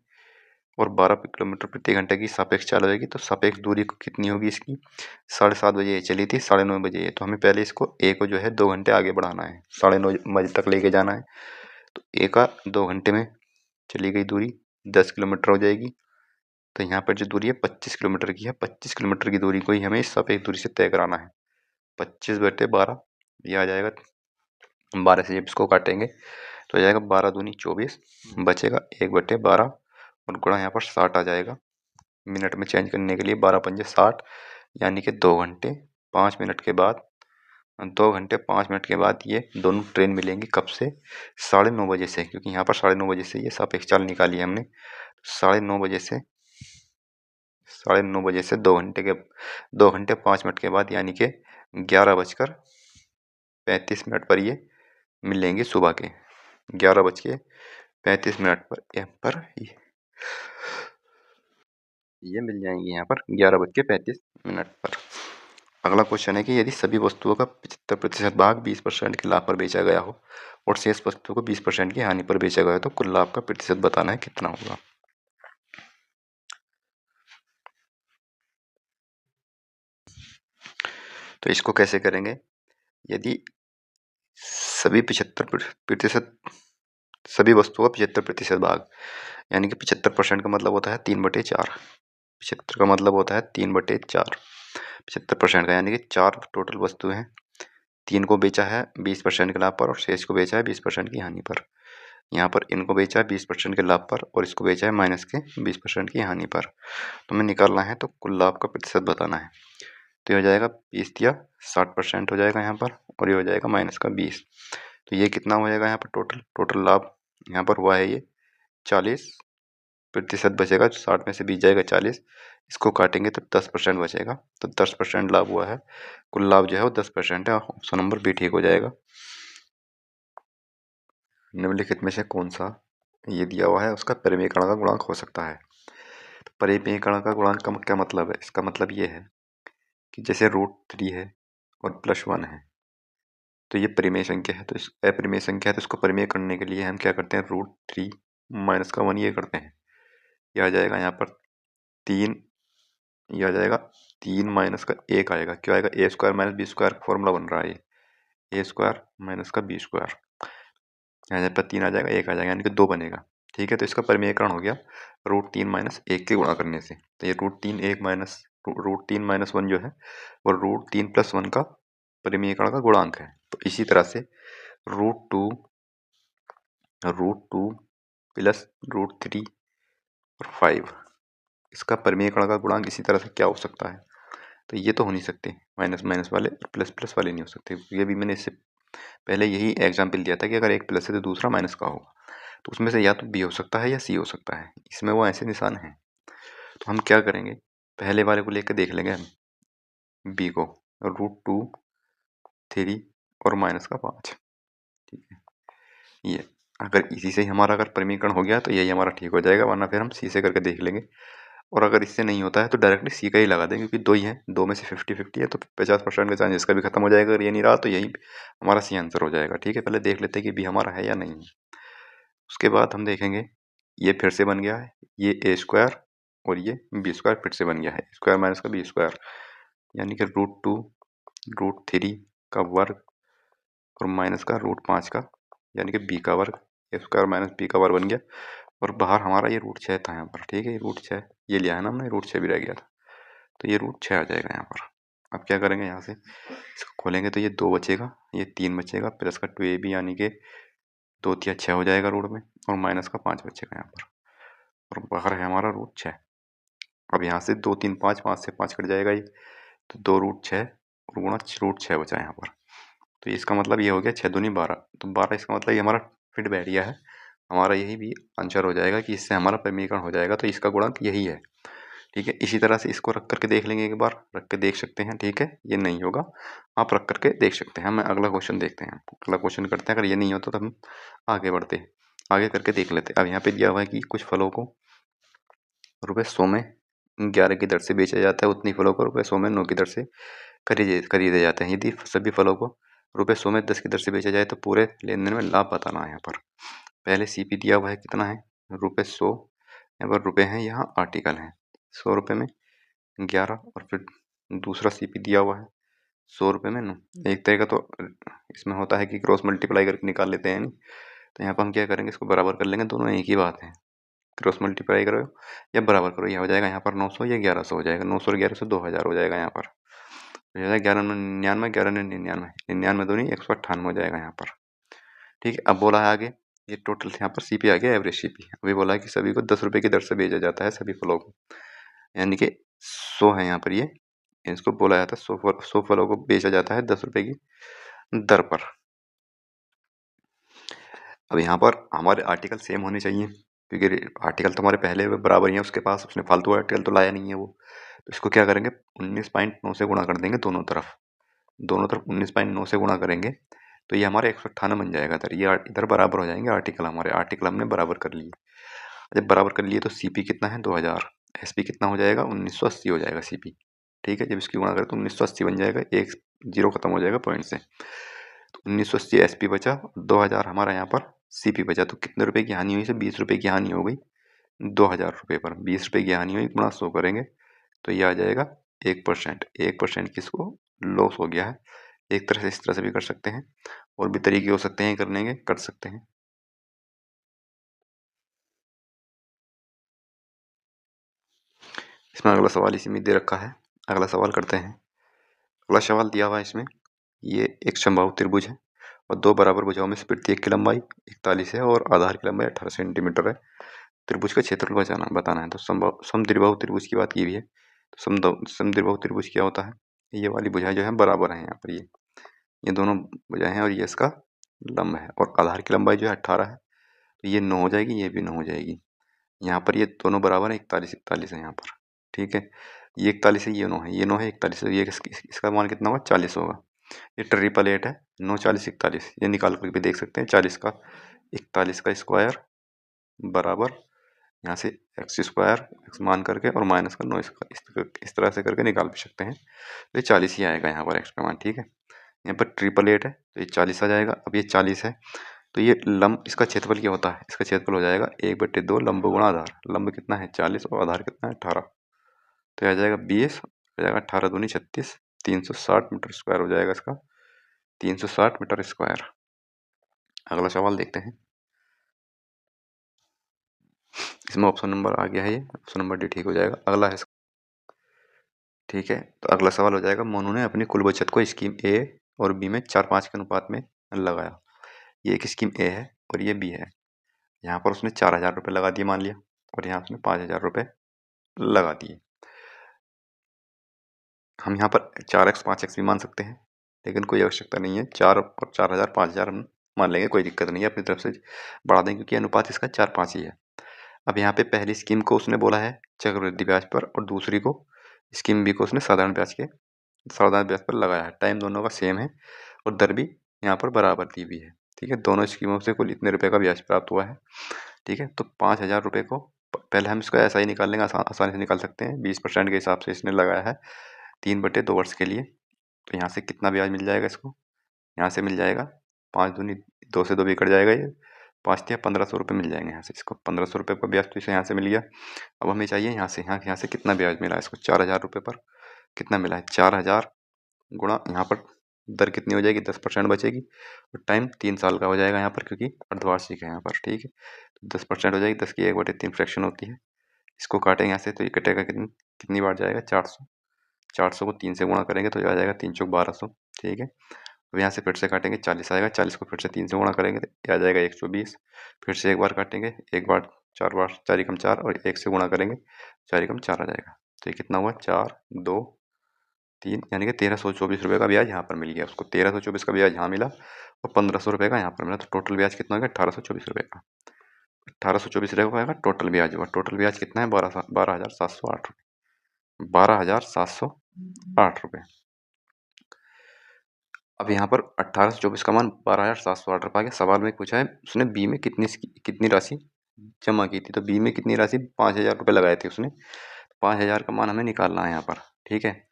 और 12 किलोमीटर प्रति घंटा की सापेक्ष चाल हो जाएगी। तो सापेक्ष दूरी कितनी होगी इसकी, 7:30 बजे ये चली थी, 9:30 बजे ये, तो हमें पहले इसको ए को जो है 2 घंटे आगे बढ़ाना है, 9:30 बजे तक लेके जाना है। तो ए का 2 घंटे में चली गई दूरी 10 किलोमीटर हो जाएगी। तो यहाँ पर जो दूरी है 25 किलोमीटर की है, 25 किलोमीटर की दूरी को ही हमें इस सापेक्ष दूरी से तय कराना है। 25/12 ये आ जाएगा, 12 से जब इसको काटेंगे तो आ जाएगा 12 दूनी 24, बचेगा 1/12 और गुणा यहाँ पर 60 आ जाएगा। मिनट में चेंज करने के लिए 12 पंजे 60 यानी कि 2 घंटे 5 मिनट के बाद, 2 घंटे 5 मिनट के बाद ये दोनों ट्रेन मिलेंगी। कब से, 9:30 बजे से, क्योंकि यहाँ पर 9:30 बजे से ये सापेक्ष चाल निकाली है हमने। 9:30 बजे से 2 घंटे 5 मिनट के बाद यानी कि 11:35 पर ये मिलेंगे सुबह के 11:35 पर यहाँ पर ये मिल जाएंगे यहाँ पर 11:35 पर। अगला क्वेश्चन है कि यदि सभी वस्तुओं का 75% भाग 20% के लाभ पर बेचा गया हो और शेष वस्तुओं को 20% की हानि पर बेचा गया हो तो कुल लाभ का प्रतिशत बताना है कितना होगा। तो इसको कैसे करेंगे, यदि सभी 75% सभी वस्तुओं का 75% भाग यानी कि 75% का मतलब होता है 3/4, 75 का मतलब होता है 3/4, 75% का यानी कि 4 टोटल वस्तु हैं, 3 को बेचा है 20% के लाभ पर और शेष को बेचा है 20% की हानि पर। यहाँ पर इनको बेचा है 20% के लाभ पर और इसको बेचा है माइनस के 20% की हानि पर। तो हमें निकालना है, तो कुल लाभ का प्रतिशत बताना है। तो ये हो जाएगा 20 या 60% हो जाएगा यहाँ पर, और ये हो जाएगा माइनस का 20। तो ये कितना हो जाएगा यहाँ पर टोटल लाभ यहाँ पर हुआ है ये 40% बचेगा, 60 में से 20 जाएगा 40, इसको काटेंगे तो 10% बचेगा, तो 10% लाभ हुआ है। कुल लाभ जो है वो 10% है, ऑप्शन नंबर बी ठीक हो जाएगा। निम्नलिखित में से कौन सा ये दिया हुआ है उसका परिमेयकरण का गुणांक हो सकता है। तो परिमेयकरण का गुणांक का क्या मतलब है, इसका मतलब ये है कि जैसे √3 है और +1 है तो ये परिमेय संख्या है, तो इस अपरिमेय संख्या है तो इसको परिमेय करने के लिए हम क्या करते हैं, √3 माइनस का 1 ये करते हैं। ये आ जाएगा यहाँ पर 3, ये आ जाएगा 3 माइनस का 1 आएगा, क्यों आएगा, a² माइनस b² का फॉर्मूला बन रहा है ये, a² माइनस का b², यहाँ पर 3 आ जाएगा 1 आ जाएगा यानी कि 2 बनेगा। ठीक है, तो इसका परिमेयकरण हो गया √3 माइनस 1 के गुणा करने से, तो ये √3 माइनस 1 जो है वो √3 + 1 का परिमेयकरण का गुणांक है। तो इसी तरह से √2 प्लस √3 और 5 इसका परिमेयकरण का गुणांक इसी तरह से क्या हो सकता है, तो ये तो हो नहीं सकते, माइनस माइनस वाले और प्लस प्लस वाले नहीं हो सकते। ये भी मैंने इससे पहले यही एग्जाम्पल दिया था कि अगर एक प्लस है तो दूसरा माइनस का होगा, तो उसमें से या तो बी हो सकता है या सी हो सकता है, इसमें वो ऐसे निशान हैं। तो हम क्या करेंगे, पहले वाले को लेकर देख लेंगे हम, बी को, √2 3 और माइनस का 5। ठीक है, ये अगर इसी से ही हमारा अगर परिमीकरण हो गया तो यही हमारा ठीक हो जाएगा, वरना फिर हम सी से करके देख लेंगे। और अगर इससे नहीं होता है तो डायरेक्टली सी का ही लगा देंगे, क्योंकि 2 ही है, 2 में से 50-50 है तो 50% का चांस इसका भी खत्म हो जाएगा। अगर ये नहीं रहा तो यही हमारा सी आंसर हो जाएगा। ठीक है, पहले देख लेते हैं कि बी हमारा है या नहीं है। उसके बाद हम देखेंगे ये फिर से बन गया है, ये a² और ये b² फिर से बन गया है, स्क्वायर माइनस का b², यानी कि √2 √3 का वर्ग और माइनस का √5 का, यानी कि b का वर्ग, a² माइनस b का वर्ग बन गया। और बाहर हमारा ये √6 था यहाँ पर। ठीक है, ये √6 ये लिया है ना हमने, √6 भी रह गया था, तो ये √6 आ जाएगा यहाँ पर। अब क्या करेंगे, यहाँ से इसको खोलेंगे तो ये 2 बचेगा, ये 3 बचेगा, प्लस का 2ab यानी कि 2 × 6 हो जाएगा रूट में, और माइनस का 5 बचेगा यहाँ पर, और बाहर है हमारा √6। अब यहाँ से 2 3 5, 5 से 5 कट जाएगा ये, तो 2 √6 और गुणा √6 बचा यहाँ पर। तो इसका मतलब ये हो गया 6 दूनी 12, तो 12 इसका मतलब ये हमारा फिट बैठ गया है, हमारा यही भी आंसर हो जाएगा कि इससे हमारा परिमीकरण हो जाएगा, तो इसका गुणांक यही है। ठीक है, इसी तरह से इसको रख करके देख लेंगे, एक बार रख के देख सकते हैं। ठीक है, ये नहीं होगा, आप रख करके देख सकते हैं। हम अगला क्वेश्चन देखते हैं, अगला क्वेश्चन करते हैं। अगर ये नहीं होता तो हम आगे बढ़ते हैं, आगे करके देख लेते हैं। अब यहाँ पे दिया हुआ है कि कुछ फलों को ₹100 में 11 की दर से बेचा जाता है, उतनी फलों को ₹100 में 9 की दर से खरीदे जाते हैं। यदि सभी फलों को ₹100 में 10 की दर से बेचा जाए तो पूरे लेन देन में लाभ बताना है। यहाँ पर पहले CP दिया हुआ है, कितना है, ₹100, यहाँ पर रुपये हैं, यहाँ आर्टिकल है, ₹100 में 11, और फिर दूसरा CP दिया हुआ है ₹100 में 9। एक तरीका तो इसमें होता है कि क्रॉस मल्टीप्लाई करके निकाल लेते हैं, नहीं तो यहाँ पर हम क्या करेंगे, इसको बराबर कर लेंगे, दोनों एक ही बात है। क्रॉस मल्टीप्लाई करो या बराबर करो, यह हो जाएगा यहाँ पर 900, या 1100 हो जाएगा, 900 और 1100 2000 हो जाएगा यहाँ पर। 11 में 99, 11 में 99, 99 दूनी 198 हो जाएगा यहाँ पर। ठीक है, अब बोला है आगे, ये टोटल यहाँ पर CP आ गया, एवरेज CP। अभी बोला है कि सभी को 10 रुपये की दर से बेचा जाता है, सभी फलों को, यानी कि 100 है यहाँ पर, ये इसको बोला जाता है 100 फलों को बेचा जाता है 10 रुपये की दर पर। अब यहाँ पर हमारे आर्टिकल सेम होने चाहिए, क्योंकि आर्टिकल तो हमारे पहले बराबर ही है उसके पास, उसने फालतू आर्टिकल तो लाया नहीं है वो। तो इसको क्या करेंगे, 19.9 से गुणा कर देंगे, दोनों तरफ 19.9 से गुणा करेंगे तो ये हमारे 198 बन जाएगा। इधर ये इधर बराबर हो जाएंगे आर्टिकल, हमारे आर्टिकल हमने बराबर कर लिए। जब बराबर कर लिए तो CP कितना है 2000, SP कितना हो जाएगा 1980 हो जाएगा CP। ठीक है, जब इसकी गुणा करें तो 1980 बन जाएगा, एक जीरो खत्म हो जाएगा पॉइंट से, तो 1980 SP बचा, 2000 हमारा यहाँ पर CP बचा। तो कितने रुपए की हानि हुई, से 20 रुपये की हानि हो गई 2000 रुपये पर, 20 रुपये की हानि हुई, गुणा 100 करेंगे तो ये आ जाएगा 1%। 1% किसको लॉस हो गया है। एक तरह से इस तरह से भी कर सकते हैं, और भी तरीके हो सकते हैं करने के, कर सकते हैं। इसमें अगला सवाल इसी में दे रखा है, अगला सवाल करते हैं। अगला सवाल दिया हुआ है इसमें, ये एक समबाहु त्रिभुज है और दो बराबर भुजाओं में से प्रत्येक की लंबाई 41 है और आधार की लंबाई 18 सेंटीमीटर है। त्रिभुज का क्षेत्रफल बताना है। तो समद्विबाहु त्रिभुज की बात की हुई है। तो समद्विबाहु त्रिभुज क्या होता है, ये वाली भुजाएं जो है बराबर है, यहाँ पर ये दोनों भुजाएं हैं और ये इसका लंब है, और आधार की लंबाई जो है 18 है, तो ये 9 हो जाएगी, ये भी 9 हो जाएगी। यहाँ पर ये दोनों बराबर है, 41 है यहाँ पर। ठीक है, ये 41 है, ये 9 है, ये 9 है, 41 है, ये इसका मान कितना होगा 40 होगा। ये 888 है, 9 40 41, ये निकाल कर भी देख सकते हैं। 40 का 41 का स्क्वायर बराबर यहाँ से एक्स स्क्वायर एक्स मान करके और माइनस का 9 इस तरह से करके निकाल भी सकते हैं। तो ये 40 ही आएगा यहाँ पर एक्स का मान। ठीक है, यहाँ पर 888 है तो ये 40 आ जाएगा। अब ये 40 है तो ये लंब, इसका क्षेत्रफल क्या होता है, इसका क्षेत्रफल हो जाएगा 1/2 लंब गुणा आधार। लंब कितना है 40 और आधार कितना है 18, तो आ जाएगा 20, हो जाएगा 18 दूनी 36, 360 मीटर स्क्वायर हो जाएगा इसका, 360 मीटर स्क्वायर। अगला सवाल देखते हैं। इसमें ऑप्शन नंबर आ गया है, ये ऑप्शन नंबर डी ठीक हो जाएगा। अगला है, ठीक है, तो अगला सवाल हो जाएगा, मोनू ने अपनी कुल बचत को स्कीम ए और बी में 4-5 के अनुपात में लगाया। ये एक स्कीम ए है और ये बी है। यहाँ पर उसने 4000 रुपये लगा दिए मान लिया, और यहाँ उसने 5000 रुपये लगा दिए। हम यहाँ पर 4x 5x भी मान सकते हैं, लेकिन कोई आवश्यकता नहीं है। 4 और 4000 5000 हम मान लेंगे, कोई दिक्कत नहीं है, अपनी तरफ से बढ़ा देंगे क्योंकि अनुपात इसका 4-5 ही है। अब यहाँ पे पहली स्कीम को उसने बोला है चक्रवृद्धि ब्याज पर, और दूसरी को स्कीम बी को उसने साधारण ब्याज पर लगाया है। टाइम दोनों का सेम है और दर भी यहाँ पर बराबर दी हुई है। ठीक है, दोनों स्कीमों से कुल इतने रुपए का ब्याज प्राप्त हुआ है। ठीक है, तो 5000 रुपये को पहले हम इसको ऐसा ही निकाल लेंगे, आसानी से निकाल सकते हैं। 20% के हिसाब से इसने लगाया है 3/2 वर्ष के लिए। तो यहाँ से कितना ब्याज मिल जाएगा इसको, यहाँ से मिल जाएगा 5 दूनी 2 से 2 भी कट जाएगा, ये 5 या 1500 रुपये मिल जाएंगे यहाँ से इसको। 1500 रुपये का ब्याज तो इसे यहाँ से मिल गया। अब हमें चाहिए यहाँ से कितना ब्याज मिला है इसको। 4000 रुपये पर कितना मिला है, 4000 गुणा यहाँ पर दर कितनी हो जाएगी, 10% बचेगी, और टाइम 3 साल का हो जाएगा यहाँ पर क्योंकि अर्धवार्षिक है यहाँ पर। ठीक है, तो 10% हो जाएगी, 10 की 1/3 फ्रैक्शन होती है। इसको काटेंगे यहाँ से तो ये कटेगा कितनी बार जाएगा, 400। 400 को 3 से गुणा करेंगे तो आ जाएगा 3 चौक 1200। ठीक है, अब यहाँ से फिर से काटेंगे, 40 आएगा, 40 को फिर से 3 से गुणा करेंगे तो ये आ जाएगा 120। फिर से एक बार काटेंगे, एक बार 4 बार, 4 एकम 4, और 1 से गुणा करेंगे 4 एकम 4 आ जाएगा। तो ये कितना हुआ, 4 2 3, यानी कि 1324 रुपये का ब्याज यहाँ पर मिल गया उसको। 1324 का ब्याज यहाँ मिला और 1500 रुपये का यहाँ पर मिला, तो टोटल ब्याज कितना हो गया, 1824 रुपये का। 1824 रुपये का टोटल ब्याज हुआ। टोटल ब्याज कितना है, 12,708 रुपये, 12,708 रुपये। अब यहाँ पर 1824 का मान 12,708 रुपये आ गया। सवाल में पूछा है उसने बी में कितनी राशि जमा की थी, तो बी में कितनी राशि, 5000 रुपये लगाए थे उसने। 5000 का मान हमें निकालना है यहाँ पर। ठीक है,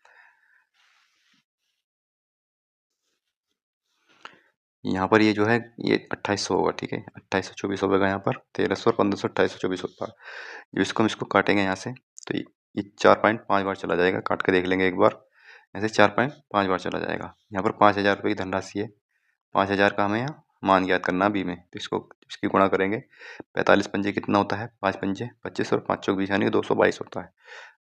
यहाँ पर ये जो है ये 2800 होगा। ठीक है, 2824 होगा यहाँ पर, 1300 और 1500 2824 होता है। जब इसको हम इसको काटेंगे यहाँ से तो ये 4.5 बार चला जाएगा, काट के देख लेंगे एक बार। ऐसे 4.5 बार चला जाएगा। यहाँ पर 5000 रुपये की धनराशि है, 5000 का हमें यहाँ मान ज्ञात करना बी में, तो इसकी गुणा करेंगे। 45 पंजे कितना होता है, 5 पंजे 25 और 5 चौक 20 यानी कि 222 होता है।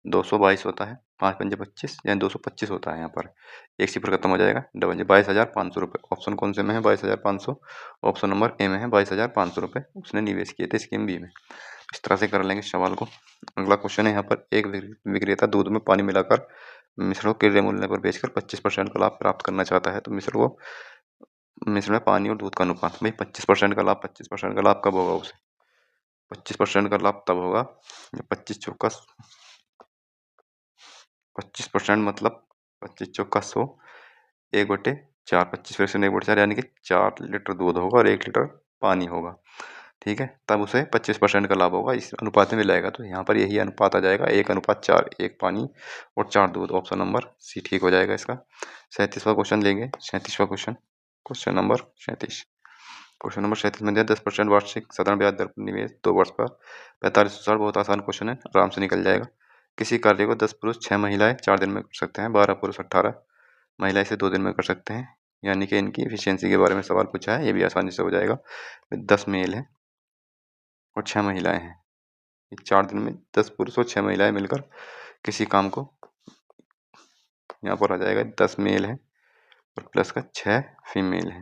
222 होता है, 5 पंजे 25 यानी 225 होता है। यहाँ पर एक सिफर खत्म हो जाएगा, डबल 22,500 रुपये। ऑप्शन कौन से में है, 22,500। ऑप्शन नंबर ए में है, 22,500 रुपये उसने निवेश किए थे स्कीम बी में। इस तरह से कर लेंगे सवाल को। अगला क्वेश्चन है यहाँ पर, एक विक्रेता दूध में पानी मिलाकर मिश्रण को क्रय मूल्य पर बेचकर 25% का लाभ प्राप्त करना चाहता है। तो मिश्रण में पानी और दूध का अनुपात, भाई 25% का लाभ, 25% का लाभ कब होगा उसे, 25% का लाभ तब होगा जब 25% मतलब 25 चौका 100, 1/4, 25% यानी कि 4 लीटर दूध होगा और 1 लीटर पानी होगा। ठीक है, तब उसे 25% का लाभ होगा, इस अनुपात में मिलाएगा। तो यहाँ पर यही अनुपात आ जाएगा, 1:4, 1 पानी और 4 दूध। ऑप्शन नंबर सी ठीक हो जाएगा इसका। 37वां क्वेश्चन लेंगे, 37वां question, question number 37। Question number 37 में दिया 10% वार्षिक साधारण ब्याज दर पर निवेश 2 वर्ष पर 4560। बहुत आसान क्वेश्चन है, आराम से निकल जाएगा। किसी कार्य को 10 पुरुष 6 महिलाएं 4 दिन में कर सकते हैं, 12 पुरुष 18 महिलाएं इसे 2 दिन में कर सकते हैं। यानी कि इनकी एफिशिएंसी के बारे में सवाल पूछा है, ये भी आसानी से हो जाएगा। 10 मेल है और 6 महिलाएं हैं, 4 दिन में 10 पुरुष और 6 महिलाएं मिलकर किसी काम को, यहाँ पर आ जाएगा 10 मेल है और प्लस का 6 फीमेल है,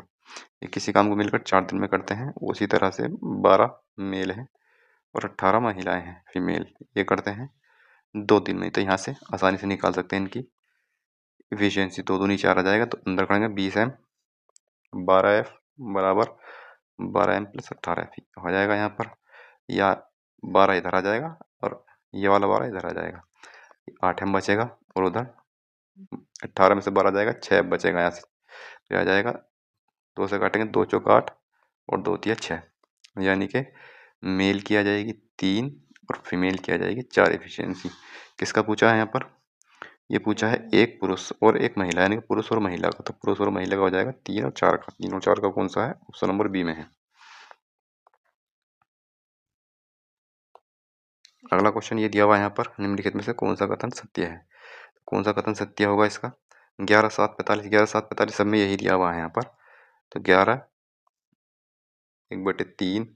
ये किसी काम को मिलकर 4 दिन में करते हैं। उसी तरह से 12 मेल है और 18 महिलाएं हैं फीमेल, ये करते हैं 2 दिन में। तो यहाँ से आसानी से निकाल सकते हैं इनकी एफिशिएंसी। 2 दूनी 4 आ जाएगा, तो अंदर करेंगे 20M 12F बराबर 12M प्लस 18F हो जाएगा यहाँ पर, या 12 इधर आ जाएगा और ये वाला 12 इधर आ जाएगा, 8M बचेगा और उधर 18 में से 12 जाएगा, 6 बचेगा यहाँ से, तो आ जाएगा 2 से काटेंगे, 2 चौक 8 और 2 तिया 6, यानी कि मेल की आ जाएगी 3 और फीमेल की आ जाएगी 4 एफिशिएंसी। किसका पूछा है यहाँ पर? ये पूछा है एक पुरुष और एक महिला, यानी कि पुरुष और महिला का। तो पुरुष और महिला का हो जाएगा 3 और 4 का। 3 और 4 का कौन सा है? ऑप्शन नंबर बी में है। अगला क्वेश्चन ये दिया हुआ है यहाँ पर, निम्नलिखित में से कौन सा कथन सत्य है? कौन सा कथन सत्य होगा इसका? 11 7 45, 11 7 45 सब में यही दिया हुआ है यहाँ पर। तो 11 1/3,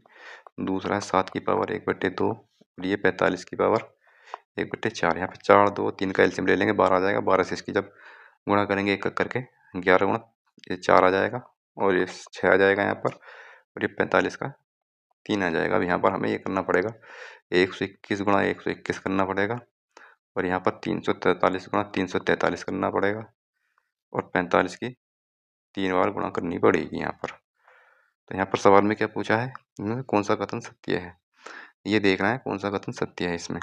दूसरा है 7 की पावर 1/2 और ये 45 की पावर 1/4। यहाँ पे 4 2 3 का एलसीएम ले लेंगे, 12 आ जाएगा। 12 से इसकी जब गुणा करेंगे एक एक करके, 11 गुणा ये 4 आ जाएगा और ये 6 आ जाएगा यहाँ पर, और ये 45 का 3 आ जाएगा। अब यहाँ पर हमें ये करना पड़ेगा 121 गुणा 121 करना पड़ेगा, और यहाँ पर 343 गुणा 343 करना पड़ेगा, और 45 की 3 बार गुणा करनी पड़ेगी यहाँ पर। तो यहाँ पर सवाल में क्या पूछा है? इनमें कौन सा कथन सत्य है, ये देखना है कौन सा कथन सत्य है इसमें।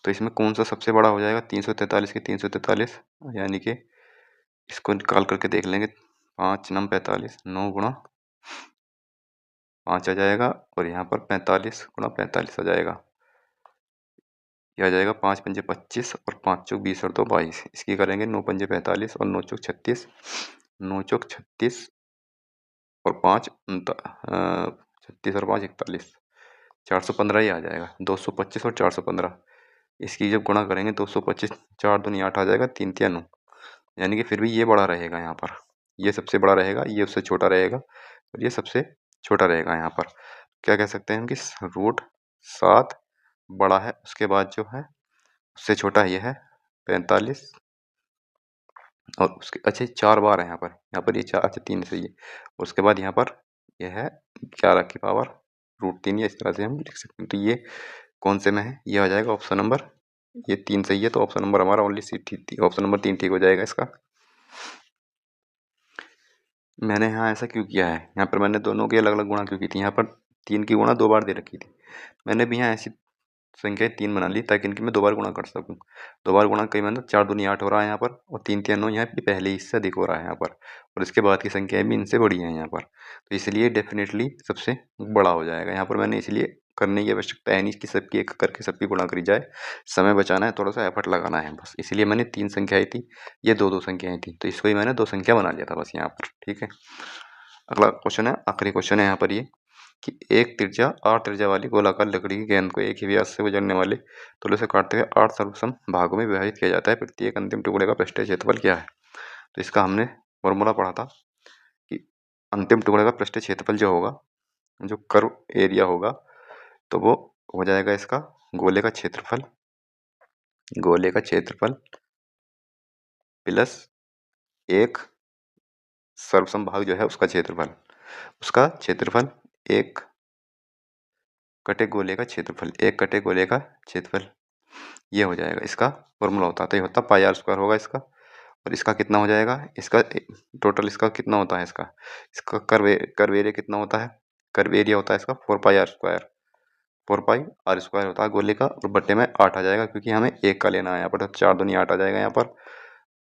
तो इसमें कौन सा सबसे बड़ा हो जाएगा? 343 की 343, यानी कि इसको निकाल करके देख लेंगे। 5 9 45, 9 गुणा 5 आ जाएगा, और यहाँ पर 45 गुणा 45 आ जाएगा। यह आ जाएगा 5 पंजे 25 और 5 चौक 20 और 2 22। इसकी करेंगे 9 पंजे 45 और 9 चौक 36, 9 चौक 36 और 5 36 और 5 41, 415 ही आ जाएगा। 225 और 415 इसकी जब गुणा करेंगे 225, 4 दूनी 8 आ जाएगा, 3 तिया 9, यानी कि फिर भी ये बड़ा रहेगा यहाँ पर। ये सबसे बड़ा रहेगा, ये उससे छोटा रहेगा, और ये सबसे छोटा रहेगा यहाँ पर। क्या कह सकते हैं हम कि √7 बड़ा है, उसके बाद जो है उससे छोटा ये है 45, और उसके अच्छा 4 बार है यहाँ पर ये 4, अच्छा 3 सही है। उसके बाद यहाँ पर यह है 11 की पावर √3, या इस तरह से हम लिख सकते हैं। तो ये कौन से में है? ये आ जाएगा ऑप्शन नंबर, ये 3 सही है, तो ऑप्शन नंबर हमारा ओनली सी ठीक, ऑप्शन नंबर 3 ठीक हो जाएगा इसका। मैंने यहाँ ऐसा क्यों किया है? यहाँ पर मैंने दोनों की अलग अलग गुणा क्यों की थी? यहाँ पर 3 की गुणा 2 बार दे रखी थी, मैंने भी यहाँ ऐसी संख्या 3 बना ली ताकि इनकी मैं 2 बार गुणा कर सकूँ। 2 बार गुणा कई मतलब 4 दूनी 8 हो रहा है यहाँ पर, और 3 3 9 यहाँ पे पहले ही इससे अधिक हो रहा है यहाँ पर, और इसके बाद की संख्याएं भी इनसे बड़ी हैं यहाँ पर। तो इसलिए डेफिनेटली सबसे बड़ा हो जाएगा यहाँ पर। मैंने इसलिए करने की आवश्यकता है नहीं कि सबकी एक करके सबकी गुणा करी जाए, समय बचाना है, थोड़ा सा एफर्ट लगाना है बस, इसलिए मैंने 3 संख्याएं थी, ये 2 2 संख्याएं थी, तो इसको ही मैंने 2 संख्या बना लिया था बस यहाँ पर। ठीक है, अगला क्वेश्चन है, आखिरी क्वेश्चन है यहाँ पर ये कि एक त्रिज्या 8 त्रिज्या वाली गोलाकार लकड़ी की गेंद को एक ही व्यास से गुजरने वाले तुले से काटते हुए 8 सर्वसम भागों में विभाजित किया जाता है, प्रत्येक अंतिम टुकड़े का पृष्ठीय क्षेत्रफल क्या है? तो इसका हमने फॉर्मूला पढ़ा था कि अंतिम टुकड़े का पृष्ठीय क्षेत्रफल जो होगा, जो कर्व एरिया होगा, तो वो हो जाएगा इसका गोले का क्षेत्रफल, गोले का क्षेत्रफल प्लस एक सर्वसम भाग जो है उसका क्षेत्रफल, उसका क्षेत्रफल एक कटे गोले का क्षेत्रफल, एक कटे गोले का क्षेत्रफल, ये हो जाएगा इसका फॉर्मूला होता है। तो ये होता πr² होगा इसका, और इसका कितना हो जाएगा? इसका टोटल इसका कितना होता है? इसका कर्व एरिया कितना होता है? कर्व एरिया होता है इसका 4πr², 4πr² होता है गोले का, और बट्टे में 8 आ जाएगा क्योंकि हमें एक का लेना है यहाँ पर। 4 दूनी 8 आ जाएगा यहाँ पर,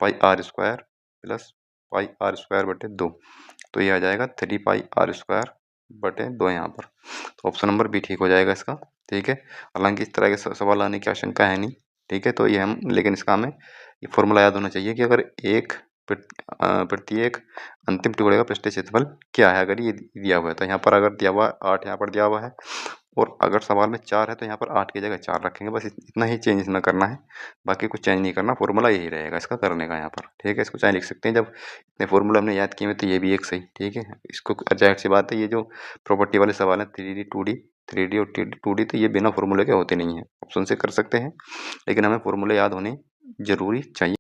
πr² प्लस πr²/2, तो ये आ जाएगा 3πr²/2 यहाँ पर। तो ऑप्शन नंबर बी ठीक हो जाएगा इसका। ठीक है, हालांकि इस तरह के सवाल आने की आशंका है नहीं। ठीक है, तो ये हम, लेकिन इसका हमें ये फॉर्मूला याद होना चाहिए कि अगर प्रत्येक अंतिम टुकड़े का पृष्ठीय क्षेत्रफल क्या है, अगर ये दिया हुआ है। तो यहाँ पर अगर दिया हुआ है 8, यहाँ पर दिया हुआ है, और अगर सवाल में 4 है तो यहाँ पर 8 की जगह 4 रखेंगे, बस इतना ही चेंज इसमें करना है, बाकी कुछ चेंज नहीं करना, फॉर्मूला यही रहेगा इसका करने का यहाँ पर। ठीक है, इसको चाहे लिख सकते हैं, जब इतने फॉर्मूला हमने याद किए हैं तो ये भी एक सही। ठीक है, इसको जाहिर सी बात है, ये जो प्रॉपर्टी वाले सवाल हैं 3D 2D, 3D और 2D, तो ये बिना फॉर्मूले के होते नहीं है। ऑप्शन से कर सकते हैं, लेकिन हमें फॉर्मूले याद होने जरूरी चाहिए।